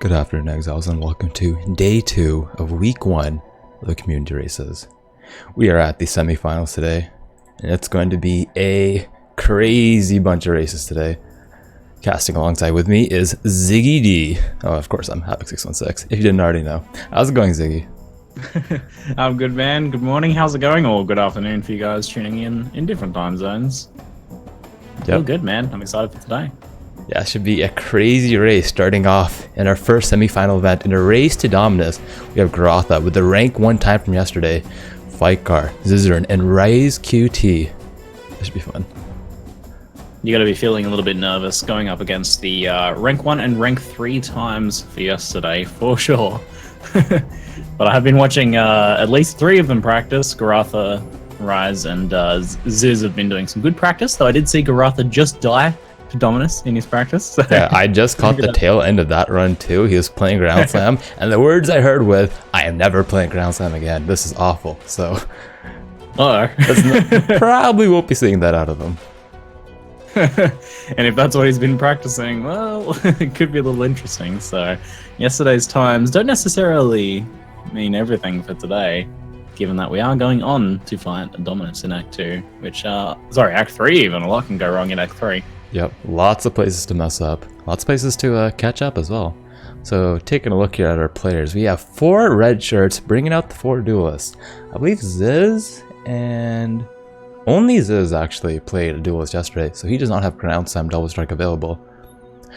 Good afternoon, Exiles, and welcome to Day 2 of Week 1 of the Community Races. We are at the semifinals today, and it's going to be a crazy bunch of races today. Casting alongside with me is Ziggy D. Oh, of course, I'm Havoc616, if you didn't already know. How's it going, Ziggy? I'm good, man. Good morning. How's it going? Or good afternoon for you guys tuning in different time zones. Feel good, man. I'm excited for today. Yeah, it should be a crazy race starting off in our first semi-final event. In a race to Dominus, we have Goratha with the rank 1 time from yesterday, Fightgarr, Zizaran, and RaizQT. This should be fun. You got to be feeling a little bit nervous going up against the rank 1 and rank 3 times for yesterday, for sure. But I have been watching at least 3 of them practice. Goratha, Raiz, and Ziz have been doing some good practice, though I did see Goratha just die to Dominus in his practice. So. Yeah, I just caught the tail end of that run too. He was playing Ground Slam, and the words I heard was, "I am never playing Ground Slam again. This is awful." So, probably won't be seeing that out of him. And if that's what he's been practicing, well, it could be a little interesting. So, yesterday's times don't necessarily mean everything for today, given that we are going on to fight Dominus in Act 2, which, Act 3 even. A lot can go wrong in Act 3. Yep, lots of places to mess up. Lots of places to catch up as well. So, taking a look here at our players, we have 4 red shirts bringing out the 4 duelists. I believe Ziz and only Ziz actually played a duelist yesterday, so he does not have Ground Slam Double Strike available.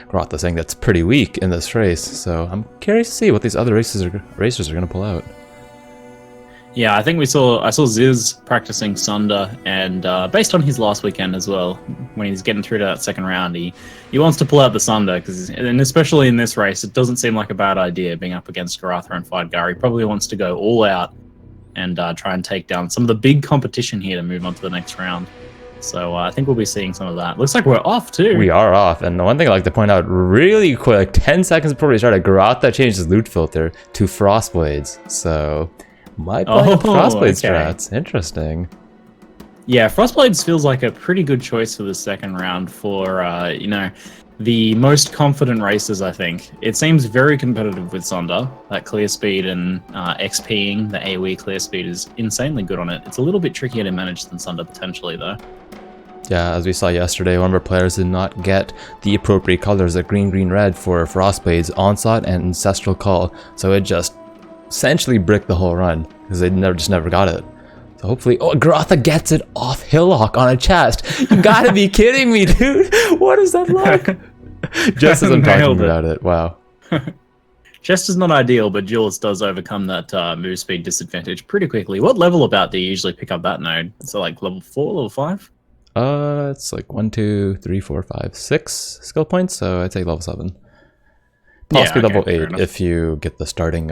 Goratha saying that's pretty weak in this race, so I'm curious to see what these other racers are going to pull out. Yeah, I think I saw Ziz practicing Sunder, and based on his last weekend as well, when he's getting through to that second round, he wants to pull out the Sunder, and especially in this race, it doesn't seem like a bad idea being up against Goratha and Fightgarr. He probably wants to go all out and try and take down some of the big competition here to move on to the next round. So I think we'll be seeing some of that. Looks like we're off too. We are off, and the one thing I'd like to point out really quick, 10 seconds before we started, Goratha changed his loot filter to Frostblades, so might play Frostblade strats. Interesting. Yeah, Frostblades feels like a pretty good choice for the second round for, the most confident racers, I think. It seems very competitive with Sunder. That clear speed and XPing, the AoE clear speed is insanely good on it. It's a little bit trickier to manage than Sunder potentially, though. Yeah, as we saw yesterday, one of our players did not get the appropriate colors, like green, green, red, for Frostblade's Onslaught and Ancestral Call, so it just essentially bricked the whole run, because they just never got it. So hopefully, Goratha gets it off Hillock on a chest. You gotta be kidding me, dude. What is that like? Just as I'm talking about it. Wow. Chest is not ideal, but Jules does overcome that move speed disadvantage pretty quickly. What level about do you usually pick up that node? So like level 4, level 5? It's like 1, 2, 3, 4, 5, 6 skill points, so I'd say level 7. Possibly level 8 if you get the starting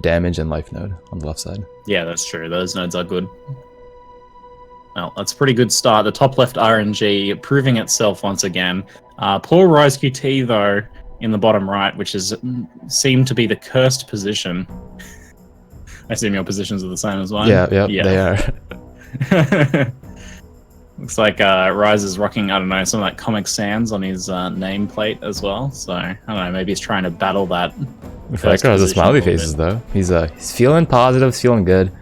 damage and life node on the left side. Yeah, that's true. Those nodes are good. Well, that's a pretty good start. The top left RNG proving itself once again. Poor RaizQT, though, in the bottom right, which is seemed to be the cursed position. I assume your positions are the same as mine. Yeah, they are. Looks like Raiz is rocking, I don't know, some of that Comic Sans on his nameplate as well. So, I don't know, maybe he's trying to battle that. Fightgarr has the smiley faces, though. He's feeling positive, he's feeling good.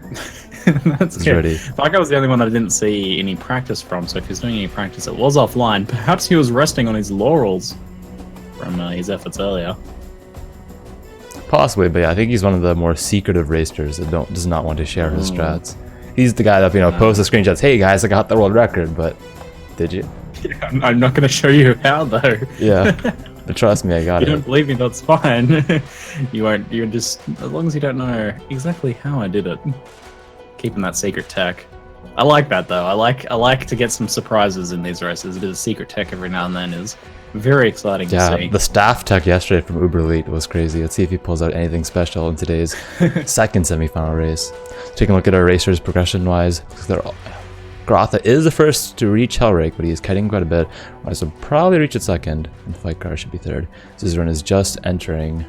That's good. Ready. Fightgarr was the only one that I didn't see any practice from, so if he's doing any practice, it was offline. Perhaps he was resting on his laurels from his efforts earlier. Possibly, but yeah, I think he's one of the more secretive racers that does not want to share his strats. He's the guy that posts the screenshots. Hey guys, I got the world record, but did you? Yeah, I'm not going to show you how though. Yeah, but trust me, I got it. You don't believe me? That's fine. You won't. You're just as long as you don't know exactly how I did it. Keeping that secret tech. I like that though. I like to get some surprises in these races. A bit of secret tech every now and then is very exciting to see. The staff tech yesterday from Uber Elite was crazy. Let's see if he pulls out anything special in today's second semifinal race. Taking a look at our racers progression-wise, Goratha is the first to reach Hellrake, but he's kiting quite a bit. Raiz will probably reach it second, and Fightgarr should be third. Zizaran is just entering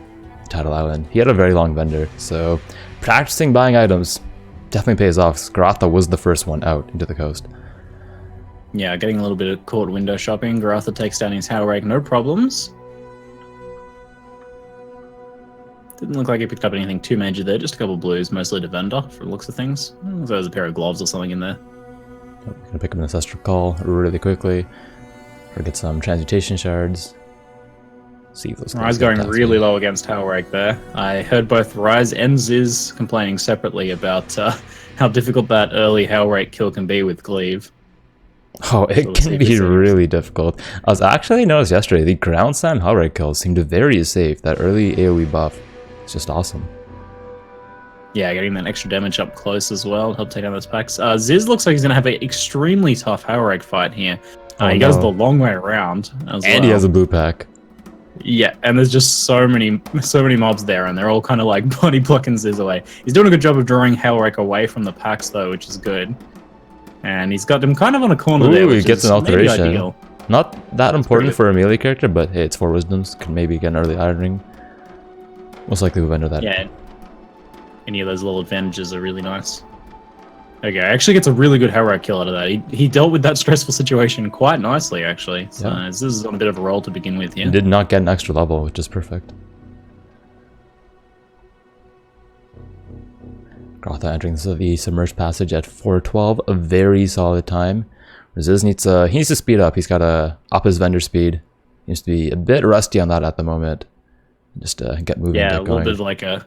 Tidal Island. He had a very long vendor, so practicing buying items definitely pays off. Goratha was the first one out into the coast. Yeah, getting a little bit of caught window shopping. Goratha takes down his Hellrake, no problems. Didn't look like he picked up anything too major there. Just a couple of blues, mostly Defender, from the looks of things. So there's a pair of gloves or something in there. Gonna pick up an Ancestral Call really quickly. Or get some Transmutation Shards. See if those Ryze going really low against Hellrake there. I heard both Ryze and Ziz complaining separately about how difficult that early Hellrake kill can be with Cleave. Oh, it can be really difficult. I was actually noticed yesterday, the ground slam Hellrake kills seemed very safe. That early AoE buff is just awesome. Yeah, getting that extra damage up close as well, help take down those packs. Ziz looks like he's going to have an extremely tough Hellrake fight here. He goes the long way around as well. And he has a blue pack. Yeah, and there's just so many mobs there, and they're all kind of like body blocking Ziz away. He's doing a good job of drawing Hellrake away from the packs though, which is good. And he's got him kind of on a corner there, which he gets is an alteration. maybe ideal. Not that important for a melee character, but hey, it's 4 wisdoms. Can maybe get an early Iron Ring. Most likely we'll enter that. Yeah. Any of those little advantages are really nice. Okay, actually gets a really good Hellrake kill out of that. He dealt with that stressful situation quite nicely, actually. So this is on a bit of a roll to begin with, yeah. He did not get an extra level, which is perfect. Goratha entering the Submerged Passage at 4:12, a very solid time. Ziz needs to speed up. He's got to up his vendor speed. He needs to be a bit rusty on that at the moment. Just get moving. Yeah, a little bit like a...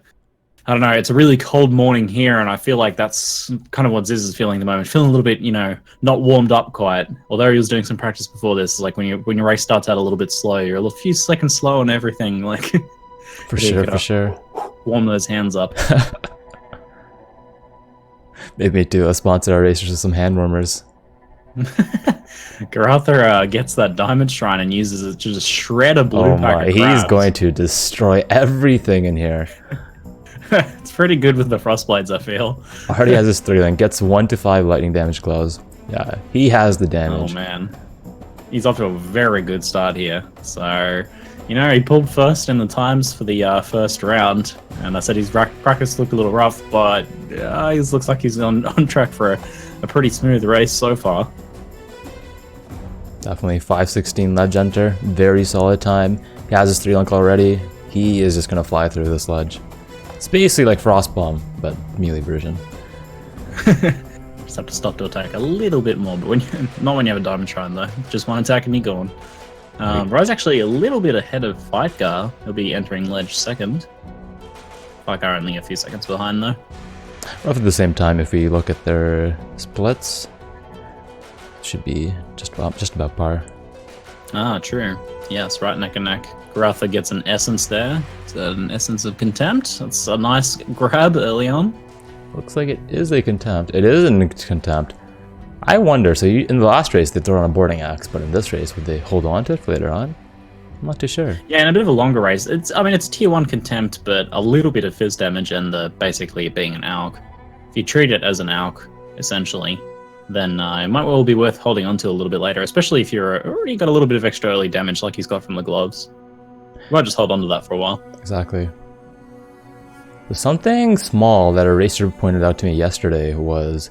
I don't know, it's a really cold morning here, and I feel like that's kind of what Ziz is feeling at the moment. Feeling a little bit, not warmed up quite. Although he was doing some practice before this, like when your race starts out a little bit slow, you're a few seconds slow on everything. Like for sure. Warm those hands up. Maybe need to sponsor our racers with some hand warmers. Goratha gets that Diamond Shrine and uses it to just shred a blue pack of crabs. He's going to destroy everything in here. It's pretty good with the Frostblades, I feel. Already has his 3-link, gets 1 to 5 lightning damage gloves. Yeah, he has the damage. Oh man. He's off to a very good start here. So, he pulled first in the times for the first round. And I said his practice looked a little rough, but he looks like he's on track for a pretty smooth race so far. Definitely 5:16 ledge enter. Very solid time. He has his 3-link already. He is just going to fly through this ledge. It's basically like Frostbomb, but melee version. Just have to stop to attack a little bit more, but not when you have a Diamond Shrine though. Just one attack and you're gone. Ryze actually a little bit ahead of Fightgarr. He'll be entering ledge second. Fightgarr only a few seconds behind though. Roughly at the same time if we look at their splits. Should be just about par. Ah, true. Yes, right neck and neck. Goratha gets an Essence there. It's an Essence of Contempt. That's a nice grab early on. Looks like it is a Contempt. It is a Contempt. I wonder, so in the last race they throw on a Boarding Axe, but in this race would they hold on to it for later on? I'm not too sure. Yeah, in a bit of a longer race. It's tier 1 Contempt, but a little bit of fizz damage and basically it being an ALK. If you treat it as an ALK, essentially, then it might well be worth holding on to a little bit later, especially if you're already got a little bit of extra early damage like he's got from the gloves. You might just hold on to that for a while. Exactly. There's something small that a racer pointed out to me yesterday was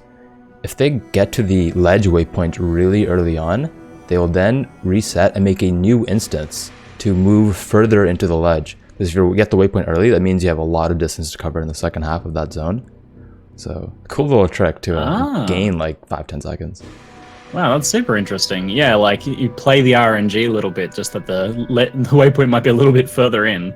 if they get to the ledge waypoint really early on, they will then reset and make a new instance to move further into the ledge. Because if you get the waypoint early, that means you have a lot of distance to cover in the second half of that zone. So, cool little trick to gain like 5-10 seconds. Wow, that's super interesting. Yeah, like you play the RNG a little bit, just that the waypoint might be a little bit further in.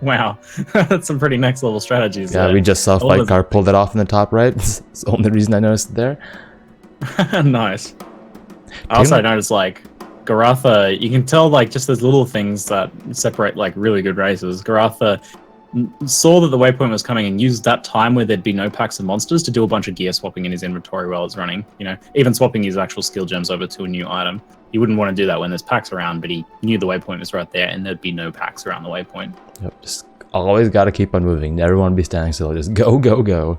Wow, that's some pretty next level strategies. Yeah, we just saw Fightgarr pulled it off in the top right. It's the only reason I noticed it there. Nice. I also noticed like Goratha, you can tell like just those little things that separate like really good races. Goratha saw that the waypoint was coming and used that time where there'd be no packs of monsters to do a bunch of gear swapping in his inventory while it's running. Even swapping his actual skill gems over to a new item. You wouldn't want to do that when there's packs around, but he knew the waypoint was right there and there'd be no packs around the waypoint. Yep, just always got to keep on moving. Never want to be standing still. Just go, go, go.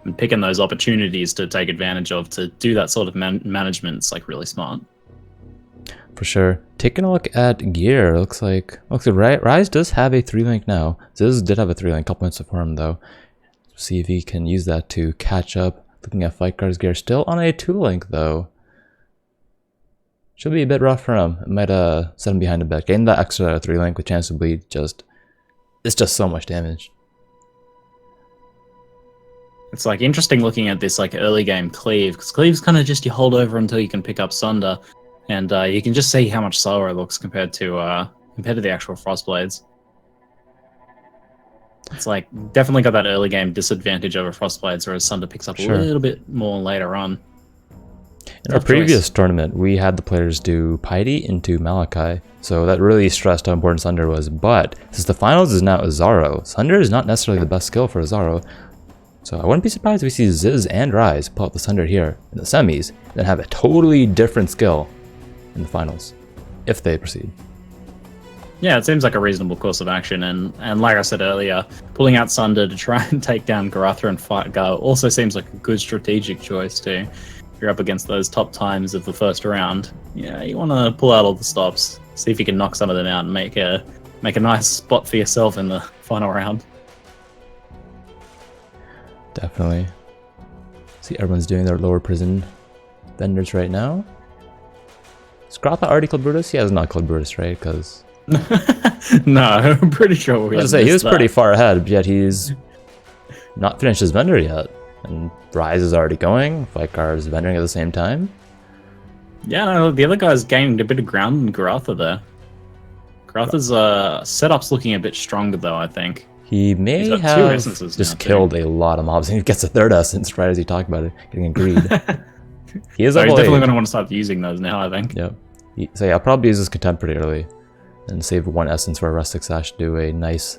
And picking those opportunities to take advantage of to do that sort of management is like really smart. For sure. Taking a look at gear, looks like Ryze does have a 3-link now. Ziz did have a 3-link, couple minutes before him though. See if he can use that to catch up. Looking at Fightgar's gear, still on a 2-link though. Should be a bit rough for him. It might set him behind a bit. Getting that extra 3-link with chance to bleed just It's just so much damage. It's like interesting looking at this like early game cleave, because cleave's kind of just you hold over until you can pick up Sunder, and you can just see how much slower it looks compared to the actual Frostblades. It's like definitely got that early game disadvantage over Frostblades, whereas Sunder picks up a little bit more later on. In our previous tournament, we had the players do Piety into Malachi, so that really stressed how important Sunder was. But since the finals is now Azaro, Sunder is not necessarily the best skill for Azaro. So I wouldn't be surprised if we see Ziz and Raiz pull out the Sunder here in the semis, then have a totally different skill in the finals, if they proceed. Yeah, it seems like a reasonable course of action, and like I said earlier, pulling out Sunder to try and take down Goratha and Fightgarr also seems like a good strategic choice too. If you're up against those top times of the first round, yeah, you want to pull out all the stops, see if you can knock some of them out and make a nice spot for yourself in the final round. Definitely. See, everyone's doing their lower prison vendors right now. Is Goratha already called Brutus? He has not called Brutus, right? Because no, I'm pretty sure we. I was gonna say he was pretty far ahead, yet he's not finished his vendor yet. And Raiz is already going. Fightgarr is vending at the same time. Yeah, no, the other guy's gained a bit of ground in Goratha there. Goratha's setup's looking a bit stronger though, I think. He may have just killed a lot of mobs, and he gets a third essence right as he talked about it, getting agreed. He is so he's definitely going to want to start using those now, I think. Yep. So yeah, I'll probably use his contempt pretty early, and save one essence for a rustic sash to do a nice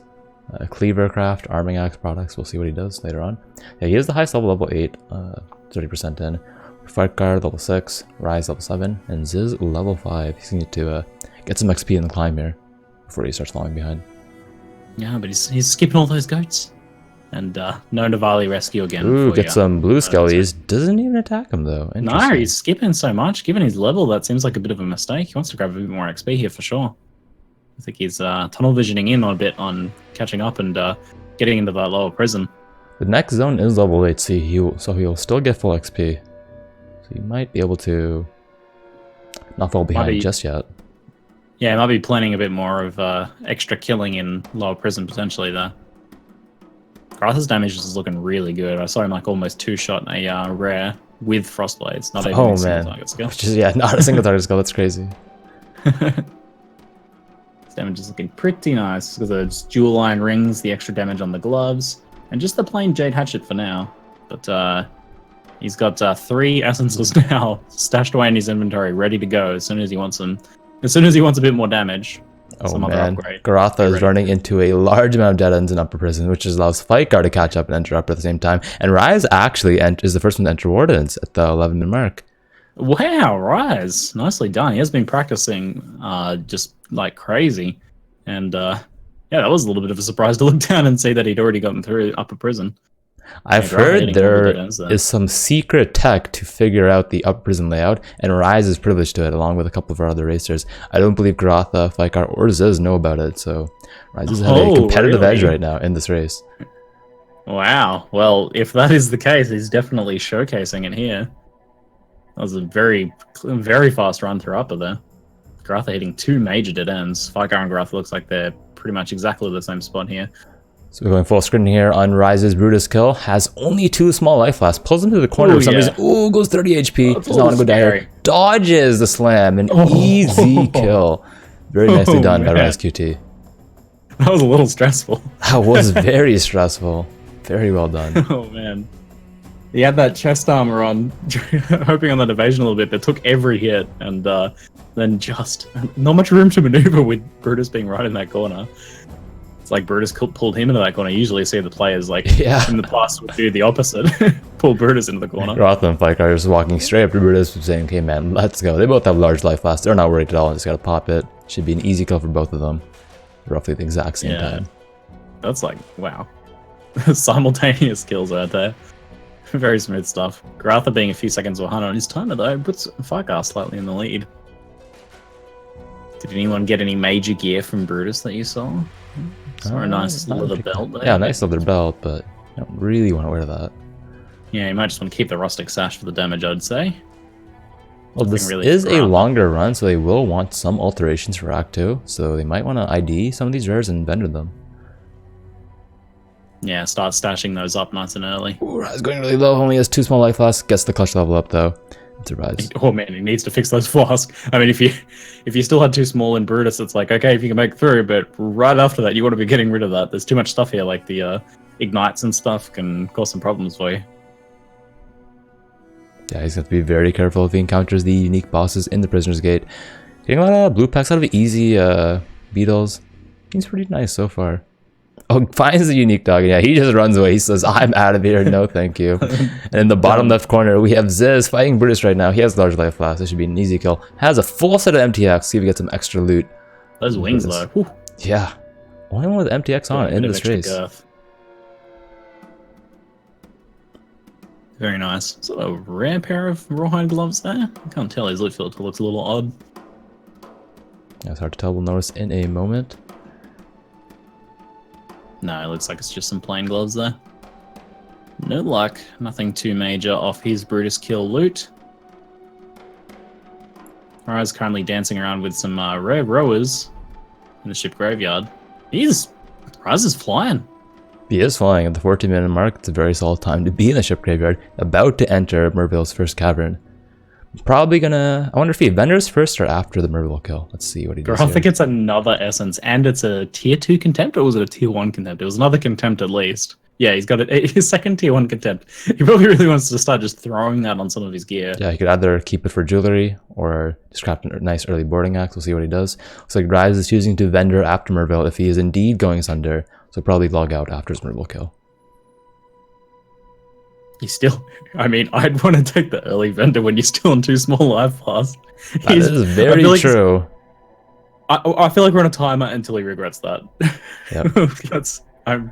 cleaver craft, arming axe products. We'll see what he does later on. Yeah, he is the highest level 8, 30% in. Fightgarr level 6, Raiz level 7, and Ziz level 5. He's going to get some XP in the climb here before he starts falling behind. Yeah, but he's skipping all those goats. And no Navali rescue again. Ooh, get some blue skellies. Doesn't even attack him though. No, he's skipping so much. Given his level, that seems like a bit of a mistake. He wants to grab a bit more XP here for sure. I think he's tunnel visioning in on a bit on catching up and getting into that lower prison. The next zone is level 8, so he'll still get full XP. So he might be able to not fall behind just yet. Yeah, he might be planning a bit more of extra killing in lower prison potentially there. Goratha's damage is looking really good. I saw him like almost two-shot a rare with Frostblades. Not even a single target skill. Which is, yeah, not a single target skill. That's crazy. His damage is looking pretty nice because those dual line rings, the extra damage on the gloves, and just the plain Jade Hatchet for now. But he's got 3 essences now stashed away in his inventory, ready to go as soon as he wants them. As soon as he wants a bit more damage. Oh man, Goratha is running into a large amount of dead ends in upper prison, which allows Fightgarr to catch up and enter upper at the same time. And Raiz actually is the first one to enter Wardens at the 11-minute mark. Wow, Raiz, nicely done. He has been practicing just like crazy. And yeah, that was a little bit of a surprise to look down and see that he'd already gotten through upper prison. I've heard there is some secret tech to figure out the upper prison layout, and Raiz is privileged to it along with a couple of our other racers. I don't believe Goratha, Fightgarr, or Ziz know about it, so Raiz has a competitive edge right now in this race. Wow, well, if that is the case, he's definitely showcasing it here. That was a very, very fast run through upper there. Goratha hitting 2 major dead ends. Fightgarr and Goratha looks like they're pretty much exactly the same spot here. So we're going full screen here on Raiz's Brutus kill. Has only 2 small life flasks. Pulls him to the corner for some reason. Ooh, goes 30 HP. Does not want to go down here. Dodges the slam. An easy kill. Very nicely done by RaizQT. That was a little stressful. That was very stressful. Very well done. Oh man. He had that chest armor on, hoping on that evasion a little bit, but took every hit, and then just not much room to maneuver with Brutus being right in that corner. It's like Brutus pulled him into that corner. You usually see the players like in the past would do the opposite, pull Brutus into the corner. Goratha and Fightgarr are just walking straight up to Brutus, saying, "Okay, man, let's go." They both have large life flasks. They're not worried at all. Just gotta pop it. Should be an easy kill for both of them. Roughly the exact same time. That's like wow, simultaneous kills right there. Very smooth stuff. Goratha being a few seconds behind on his timer though puts Fightgarr slightly in the lead. Did anyone get any major gear from Brutus that you saw? Or a nice leather belt there. Yeah, nice leather belt, but I don't really want to wear that. Yeah, you might just want to keep the rustic sash for the damage, I'd say. Well, this is a longer run, so they will want some alterations for Act 2, so they might want to ID some of these rares and vendor them. Yeah, start stashing those up nice and early. Ooh, Rise going really low. Only has 2 small life flasks. Gets the clutch level up though. It's a Rise. Oh man, he needs to fix those flasks. I mean, if you still had 2 small in Brutus, it's like, okay, if you can make it through, but right after that, you want to be getting rid of that. There's too much stuff here, like the ignites and stuff can cause some problems for you. Yeah, he's going to be very careful if he encounters the unique bosses in the Prisoner's Gate. Getting a lot of blue packs out of easy beetles. He's pretty nice so far. Oh, finds the unique dog. Yeah, he just runs away. He says, I'm out of here. No, thank you. And in the bottom left corner, we have Ziz fighting Brutus right now. He has large life flask. This should be an easy kill. Has a full set of MTX. See if we get some extra loot. Those wings, though. Whew. Yeah. Only one with MTX on in this race. Girth. Very nice. So a rare pair of rawhide gloves there. I can't tell. His loot filter looks a little odd. Yeah, it's hard to tell. We'll notice in a moment. No, it looks like it's just some plain gloves there. No luck. Nothing too major off his Brutus kill loot. Rise currently dancing around with some rare rowers in the ship graveyard. Rise is flying. He is flying at the 14-minute mark. It's a very solid time to be in the ship graveyard. About to enter Merveil's first cavern. Probably gonna... I wonder if he vendors first or after the Merveil kill. Let's see what he does. I think it's another essence, and it's a tier 2 contempt, or was it a tier 1 contempt? It was another contempt at least. Yeah, he's got his second tier 1 contempt. He probably really wants to start just throwing that on some of his gear. Yeah, he could either keep it for jewelry or just craft a nice early boarding axe. We'll see what he does. Looks like Rise is choosing to vendor after Merveil if he is indeed going Sunder. So probably log out after his Merveil kill. He's still... I mean, I'd want to take the early vendor when you're still on 2 small life flasks. That is very true. I feel like we're on a timer until he regrets that. Yep.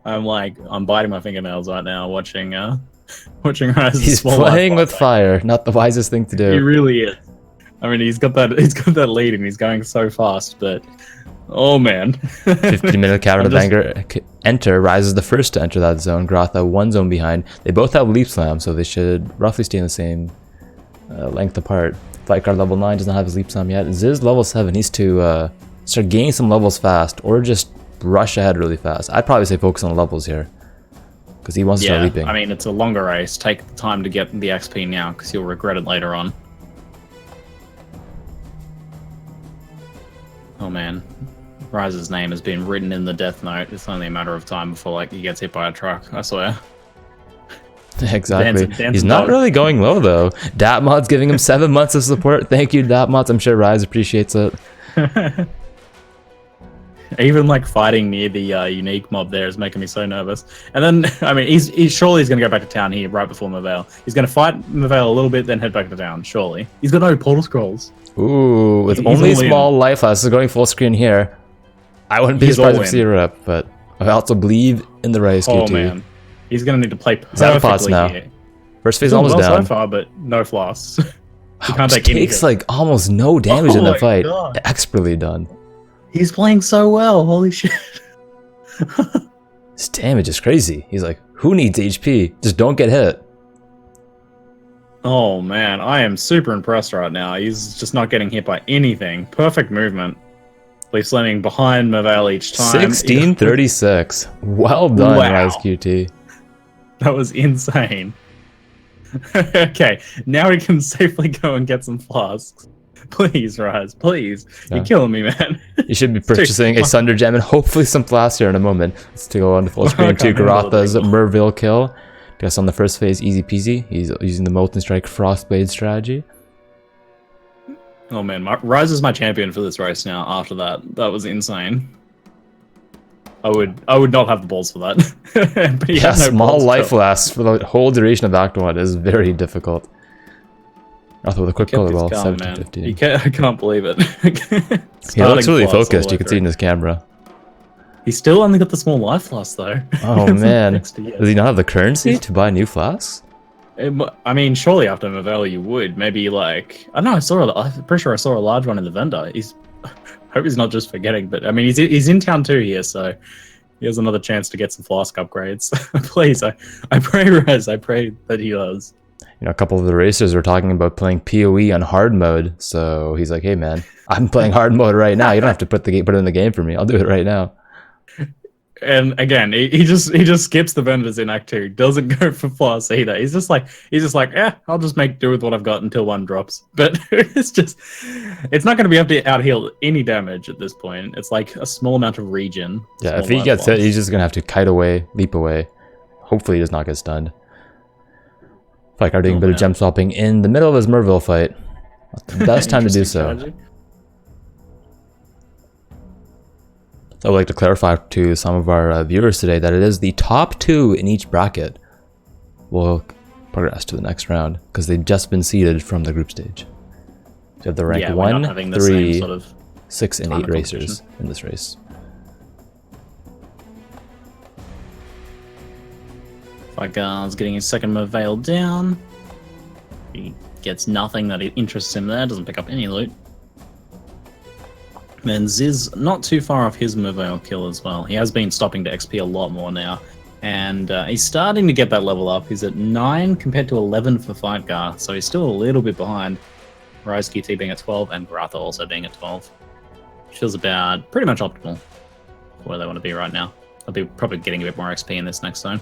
I'm biting my fingernails right now watching Rise. He's playing with fire, not the wisest thing to do. He really is. I mean, he's got that lead and he's going so fast, but oh man. 15-minute cavern of anger. Enter. Rise is the first to enter that zone. Goratha 1 zone behind. They both have leap slam, so they should roughly stay in the same length apart. Fightgarr level 9 does not have his leap slam yet. Ziz level 7 needs to start gaining some levels fast, or just rush ahead really fast. I'd probably say focus on the levels here, because he wants to start leaping. I mean, it's a longer race. Take the time to get the XP now, because you'll regret it later on. Oh man. Rise's name has been written in the death note. It's only a matter of time before like he gets hit by a truck, I swear. Exactly. He's not really going low though. Datmod's giving him 7 months of support. Thank you, Datmods. I'm sure Rise appreciates it. Even like fighting near the unique mob there is making me so nervous. And then, I mean, he's surely going to go back to town here right before Merveil. He's going to fight Merveil a little bit, then head back to town, surely. He's got no portal scrolls. Ooh, with only small life flasks. This is going full screen here. I wouldn't be surprised if see her up, but I also believe in the RaizQT. Oh man, he's going to need to play perfectly now. Here. First phase almost down. So far, but no flasks. He can't take takes like almost no damage in the fight. God. Expertly done. He's playing so well. Holy shit. His damage is crazy. He's like, who needs HP? Just don't get hit. Oh man, I am super impressed right now. He's just not getting hit by anything. Perfect movement. Leaf slamming behind Merveil each time. 1636. Well done, RaizQT. That was insane. Okay, now we can safely go and get some flasks. Please, Rise, please. Yeah. You're killing me, man. You should be purchasing a Sunder Gem and hopefully some flasks here in a moment. Let's go on to full screen to Goratha's Merveil kill. Guess on the first phase, easy peasy. He's using the Molten Strike Frostblade strategy. Oh man, Rise is my champion for this race now. After that was insane. I would not have the balls for that. But yeah, small life flasks for the whole duration of Act 1 is very difficult. Goratha with a quick color ball, 1715. I can't believe it. He looks really focused. You can see in his camera. He's still only got the small life flask though. Oh man, does he not have the currency to buy new flasks? I mean, surely after Merveil you would. Maybe like, I don't know, I'm pretty sure I saw a large one in the vendor. I hope he's not just forgetting, but I mean, he's in town too here, so he has another chance to get some flask upgrades. Please, I pray, Rez, I pray that he does. You know, a couple of the racers were talking about playing PoE on hard mode, so he's like, hey man, I'm playing hard mode right now. You don't have to put it in the game for me. I'll do it right now. And again, he just skips the vendors in Act 2. Doesn't go for plus either. He's just like, I'll just make do with what I've got until one drops. But it's not going to be able to out heal any damage at this point. It's like a small amount of regen. Yeah, if he gets hit, he's just gonna have to kite away, leap away. Hopefully, he does not get stunned. Fightgarr doing a bit of gem swapping in the middle of his Merveil fight. Not the best time to do so. Strategy. So I would like to clarify to some of our viewers today that it is the top 2 in each bracket will progress to the next round because they've just been seeded from the group stage. So you have the rank 1, 3, sort of 6, and 8 racers in this race. Fightgar's getting his second Merveil down. He gets nothing that interests him there, doesn't pick up any loot. And Ziz not too far off his Merveil kill as well. He has been stopping to XP a lot more now. And he's starting to get that level up. He's at 9 compared to 11 for Fightgarr, so he's still a little bit behind. RaizQT being at 12 and Goratha also being at 12. Which feels about pretty much optimal for where they want to be right now. They'll be probably getting a bit more XP in this next zone.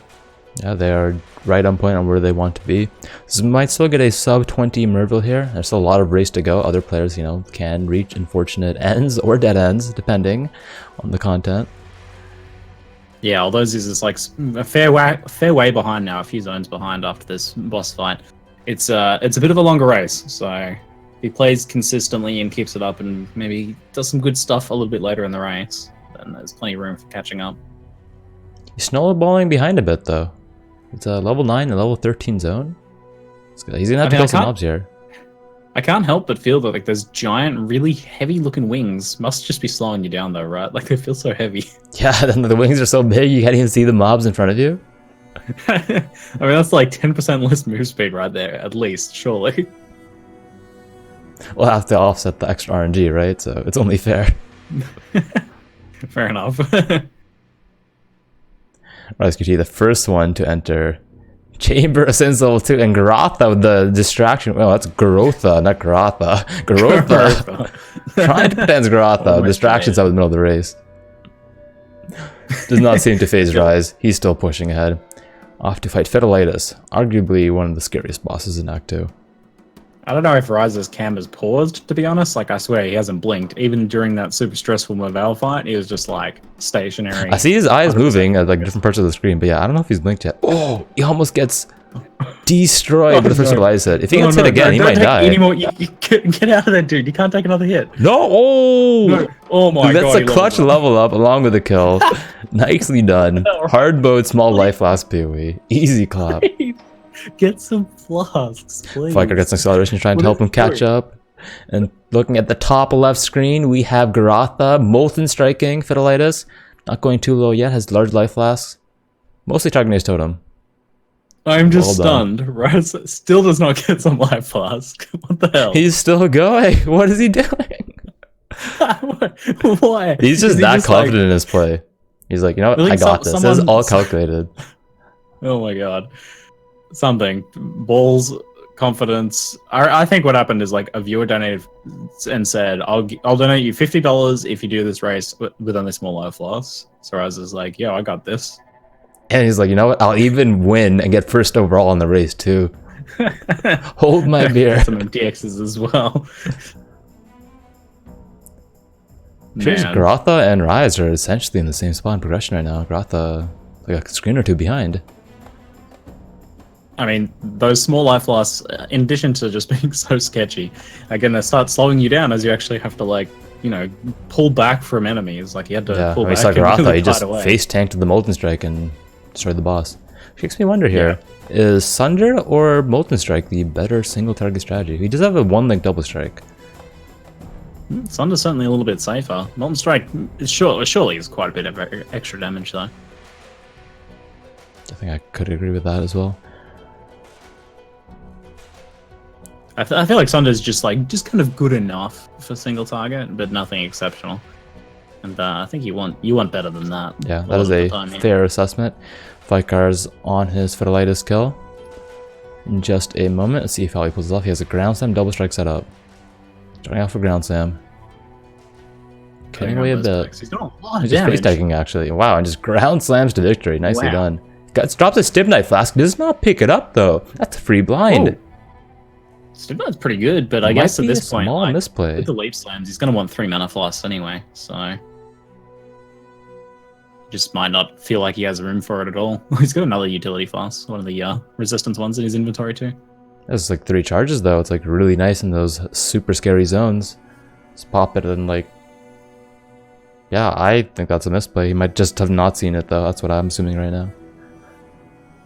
Yeah, they are right on point on where they want to be. This might still get a sub 20 Merveil here. There's still a lot of race to go. Other players, you know, can reach unfortunate ends or dead ends, depending on the content. Yeah, although this is like a fair way behind now, a few zones behind after this boss fight. It's a bit of a longer race, so if he plays consistently and keeps it up and maybe does some good stuff a little bit later in the race, then there's plenty of room for catching up. He's snowballing behind a bit though. It's a level 9 and level 13 zone. He's gonna have to kill some mobs here. I can't help but feel that like those giant, really heavy-looking wings must just be slowing you down, though, right? Like they feel so heavy. Yeah, then the wings are so big you can't even see the mobs in front of you. I mean, that's like 10% less move speed right there, at least, surely. We'll have to offset the extra RNG, right? So it's only fair. Fair enough. RaizQT, the first one to enter Chamber of Sins level 2, and Goratha with the distraction. Well, that's Goratha, not Goratha. Goratha. Trying to pretend it's Goratha. Distractions out of the middle of the race. Does not seem to phase Raiz. He's still pushing ahead. Off to fight Fidelitis, arguably one of the scariest bosses in Act 2. I don't know if Raiz's cam has paused, to be honest. Like, I swear, he hasn't blinked. Even during that super stressful Merveil fight, he was just, like, stationary. I see his eyes moving at, like, different parts of the screen, but yeah, I don't know if he's blinked yet. Oh, he almost gets destroyed by the first Fidelitis hit. If he gets hit again, he might die. Anymore. You get out of there, dude. You can't take another hit. No! Oh! No. Oh my god. That's a clutch level up along with a kill. Nicely done. Hard mode, small life last PoE. Easy clap. Get some flasks, please. Fightgarr gets an acceleration trying to help him catch up. And looking at the top left screen, we have Goratha, Molten striking Fidelitis. Not going too low yet, has large life flasks. Mostly targeting his totem. I'm just stunned. Raz still does not get some life flask. What the hell? He's still going. What is he doing? Why? He's just that confident in his play. He's like, you know what? I got this. This is all calculated. Oh my god. Something. Balls, confidence. I think what happened is like a viewer donated and said, I'll donate you $50 if you do this race within this small life loss. So Raz is like, yo, I got this. And he's like, you know what? I'll even win and get first overall in the race too. Hold my beer. Some MTXs as well. Sure, Goratha and Raiz are essentially in the same spot in progression right now. Goratha, like a screen or two behind. I mean, those small life loss, in addition to just being so sketchy, are going to start slowing you down as you actually have to, like, you know, pull back from enemies. Like, you had to pull back. Yeah, Goratha, he just face tanked the Molten Strike and destroyed the boss. Which makes me wonder here, is Sunder or Molten Strike the better single target strategy? He does have a one-link double strike. Sunder's certainly a little bit safer. Molten Strike surely is quite a bit of extra damage, though. I think I could agree with that as well. I feel like Sunder's just kind of good enough for single target, but nothing exceptional. And I think you want better than that. Yeah, that is a fair assessment. Fightgar's on his Fidelitis kill. In just a moment, let's see how he pulls it off. He has a ground slam double strike set up. Starting off for ground slam. Getting away a bit. He's got a lot of Just face damage. tagging actually. Wow, and just ground slams to victory. Nicely Wow. done. Drops a Stim Knife Flask. Does not pick it up though. That's a free blind. Stimulant's pretty good, but I Might guess at be this a point, small like, misplay. with the leap slams, he's going to want 3 mana floss anyway, so just might not feel like he has room for it at all. He's got another utility floss, one of the resistance ones in his inventory too. That's like 3 charges though. It's like really nice in those super scary zones. Just pop it and like, yeah, I think that's a misplay. He might just have not seen it though. That's what I'm assuming right now.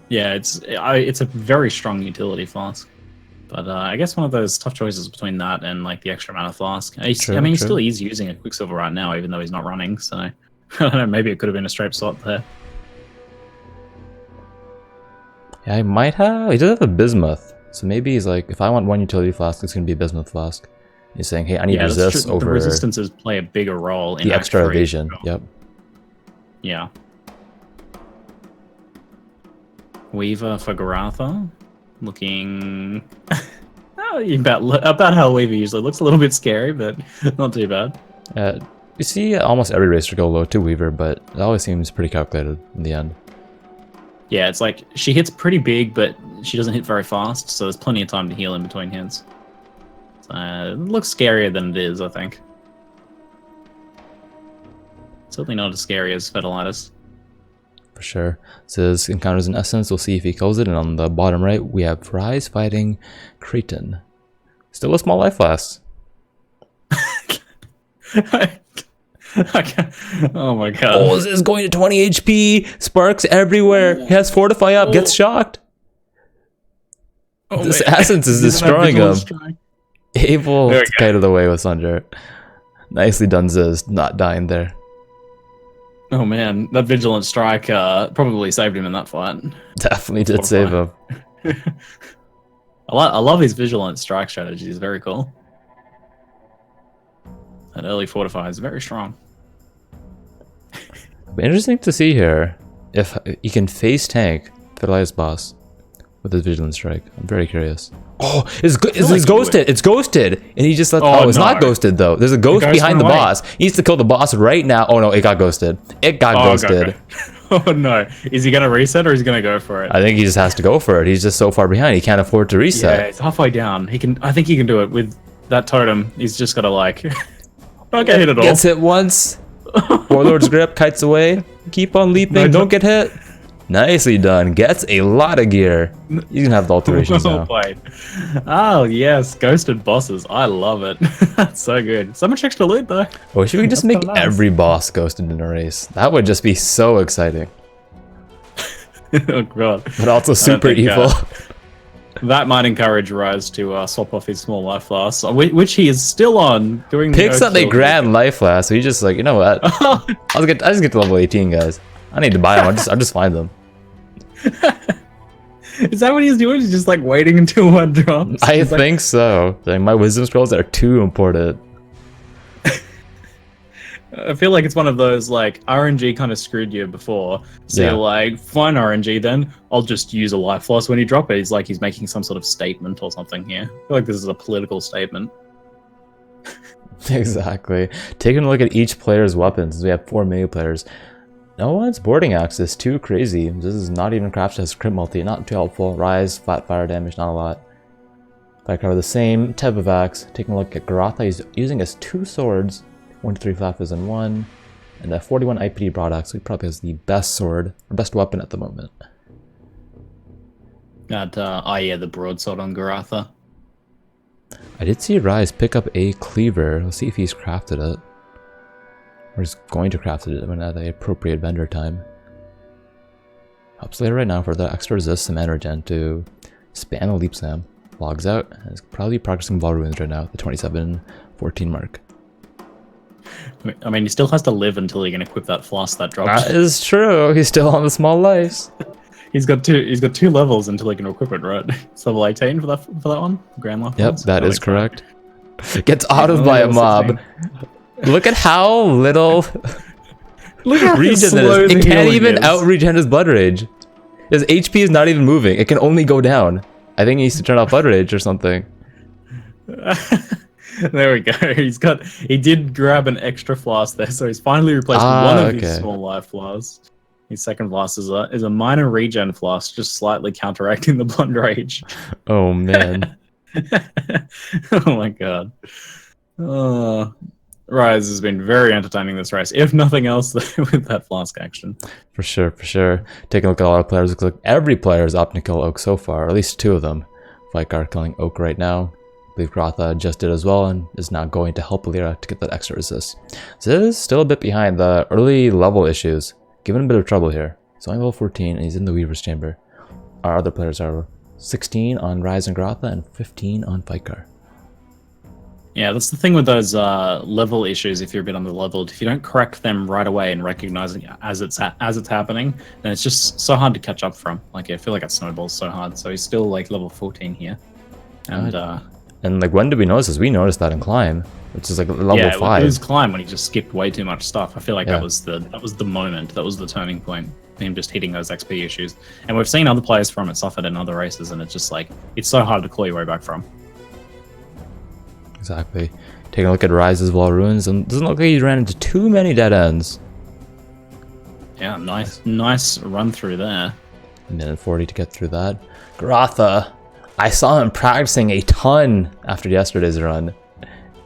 Yeah, it's a very strong utility flask. But I guess one of those tough choices between that and like the extra mana flask. He still is using a Quicksilver right now, even though he's not running. So I don't know. Maybe it could have been a straight swap there. Yeah, he might have. He does have a Bismuth, so maybe he's like, if I want 1 utility flask, it's gonna be a Bismuth flask. He's saying, hey, I need resist over the resistances play a bigger role in the extra Act 3. evasion. Yep. Yeah. Weaver for Goratha. Looking about how Weaver usually looks. A little bit scary, but not too bad. You see almost every racer go low to Weaver, but it always seems pretty calculated in the end. Yeah, it's like she hits pretty big, but she doesn't hit very fast, so there's plenty of time to heal in between hits. So, it looks scarier than it is, I think. Certainly not as scary as Fetalitis. For sure. Says encounters an essence. We'll see if he kills it. And on the bottom right, we have Rise fighting Kraton. Still a small life flask. Oh my god. Oh, this is going to 20 HP. Sparks everywhere. He has Fortify up. Gets shocked. This essence is destroying him. Able to kite it away with Sunder. Nicely done, Ziz. Not dying there. Oh man, that Vigilant Strike probably saved him in that fight. Definitely did save him. I love his Vigilant Strike strategy. It's very cool. That early Fortify is very strong. Interesting to see here if he can face tank Fetalitis boss with his Vigilant Strike. I'm very curious. Oh, it's ghosted. It's ghosted. And he just let. Oh, it's not ghosted though. There's a ghost behind the boss. He needs to kill the boss right now. Oh no, it got ghosted. It got ghosted. Okay. Oh no. Is he going to reset or is he going to go for it? I think he just has to go for it. He's just so far behind. He can't afford to reset. Yeah, it's halfway down. I think he can do it with that totem. He's just got to like. Don't get hit at all. Gets hit once. Warlord's Grip kites away. Keep on leaping. No, don't get hit. Nicely done. Gets a lot of gear. You can have the alterations now. Oh yes, ghosted bosses. I love it. That's so good. So much extra loot though. I wish we could just make every boss ghosted in a race. That would just be so exciting. Oh god. But also super evil. That might encourage Rise to swap off his small life flask, which he is still on doing. Picks up a grand life flask, so he's just like, you know what? I just get to level 18, guys. I need to buy them. I'll just find them. Is that what he's doing? He's just like waiting until one drops? I think so. Like, my wisdom scrolls are too important. I feel like it's one of those like RNG kind of screwed you before. So you're like, fine RNG then, I'll just use a life loss when you drop it. He's making some sort of statement or something here. I feel like this is a political statement. Exactly. Taking a look at each player's weapons. We have 4 melee players. No one's boarding axis. Too crazy. This is not even crafted as crit multi. Not too helpful. Rise, flat fire damage, not a lot. If I cover the same type of axe, taking a look at Goratha, he's using his 2 swords. 1 to 3 flappers in 1, and a 41 IPD broadaxe, so he probably has the best sword, or best weapon at the moment. Got, the broadsword on Goratha. I did see Rise pick up a cleaver. Let's see if he's crafted it. Or is going to craft it when at the appropriate vendor time. Helps later right now for the extra resist some energen to spam a leap slam. Logs out, and is probably practicing ball ruins right now at the 27-14 mark. I mean, he still has to live until he can equip that flask that drops. That is true. He's still on the small lives. He's got two levels until he can equip it, right? It's level 18 for that one. Grand life. Yep, that is correct. Gets autoed by a mob. 16. Look at how little regen it is. It can't even out-regen his blood rage. His HP is not even moving. It can only go down. I think he needs to turn off blood rage or something. There we go. He did grab an extra flask there, so he's finally replaced one of his small life flasks. His second flask is a minor regen flask, just slightly counteracting the Blunt Rage. Oh man. Oh my god. Raiz has been very entertaining this race, if nothing else, with that flask action. For sure, for sure. Taking a look at a lot of players, looks like every player is opting to kill Oak so far, or at least two of them. Fightgarr killing Oak right now. I believe Goratha just did as well and is now going to help Lyra to get that extra resist. Ziz still a bit behind. The early level issues giving him a bit of trouble here. He's only level 14 and he's in the Weaver's Chamber. Our other players are 16 on Raiz and Goratha and 15 on Fightgarr. Yeah, that's the thing with those level issues. If you're a bit underleveled, if you don't correct them right away and recognize it as it's happening, then it's just so hard to catch up from. Like, I feel like it snowballs so hard. So he's still like level 14 here, and like, when did we notice this? We noticed that in Climb, which is like level 5. It was Climb when he just skipped way too much stuff. I feel like that was the moment, that was the turning point. Him just hitting those XP issues, and we've seen other players from it suffered in other races, and it's just like it's so hard to claw your way back from. Exactly. Taking a look at Raiz's wall ruins, and doesn't look like he ran into too many dead ends. Yeah, nice run through there. A minute 40 to get through that. Goratha, I saw him practicing a ton after yesterday's run,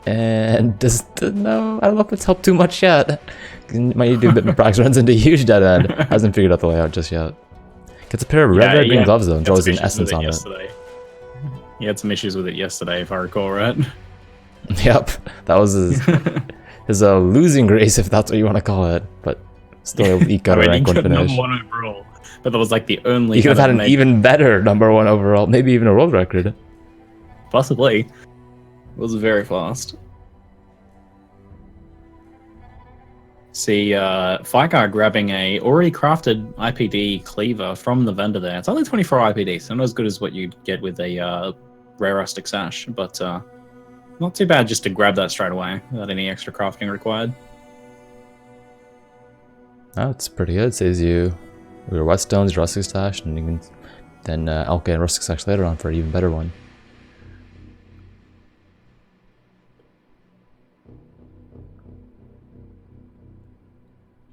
and no, I don't know if it's helped too much yet. Might need to do a bit more practice runs into a huge dead end. Hasn't figured out the layout just yet. Gets a pair of red green gloves though, and throws an essence on it. He had some issues with it yesterday, if I recall right. Yep, that was his losing grace, if that's what you want to call it. But still, he got a rank 1 finish. Number 1 overall, but that was like the only. He could have had an even better number 1 overall, maybe even a world record. Possibly. It was very fast. See, Fightgarr grabbing a already crafted IPD cleaver from the vendor there. It's only 24 IPD, so not as good as what you'd get with a rare rustic sash, but not too bad just to grab that straight away without any extra crafting required. That's pretty good. It saves you your whetstones, your rustic sash, and you can then alchemy and rustic sash later on for an even better one.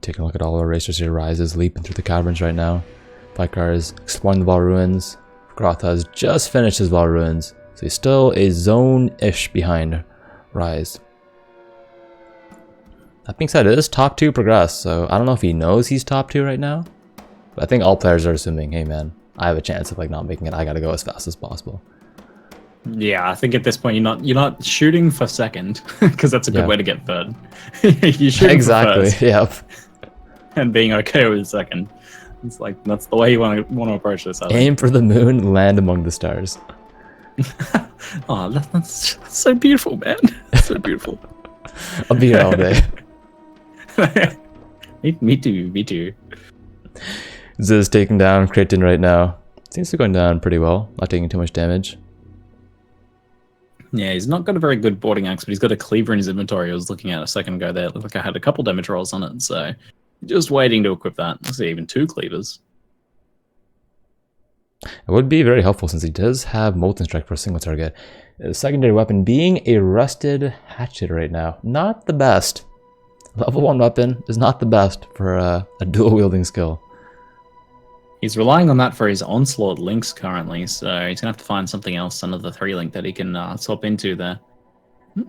Taking a look at all our racers here. Raiz is leaping through the caverns right now. Fightgarr is exploring the wall ruins. Goratha has just finished his wall ruins, so he's still a zone-ish behind Raiz. That being said, it is top 2 progress, so I don't know if he knows he's top 2 right now. But I think all players are assuming, hey man, I have a chance of like not making it. I gotta go as fast as possible. Yeah, I think at this point you're not shooting for second, because that's a good way to get third. You're shooting for first. Yep. And being okay with second. It's like that's the way you want to approach this. Aim for the moon, land among the stars. Oh, that's so beautiful, man. That's so beautiful. I'll be here all day. Me too. Ziz taking down Kraton right now. Seems to be going down pretty well, not taking too much damage. Yeah, he's not got a very good boarding axe, but he's got a cleaver in his inventory. I was looking at a second ago there. It looked like I had a couple damage rolls on it, so just waiting to equip that. I see even 2 cleavers. It would be very helpful since he does have Molten Strike for a single target. The secondary weapon being a rusted hatchet right now. Not the best. Level 1 weapon is not the best for a dual wielding skill. He's relying on that for his onslaught links currently, so he's gonna have to find something else under the 3 link that he can swap into there.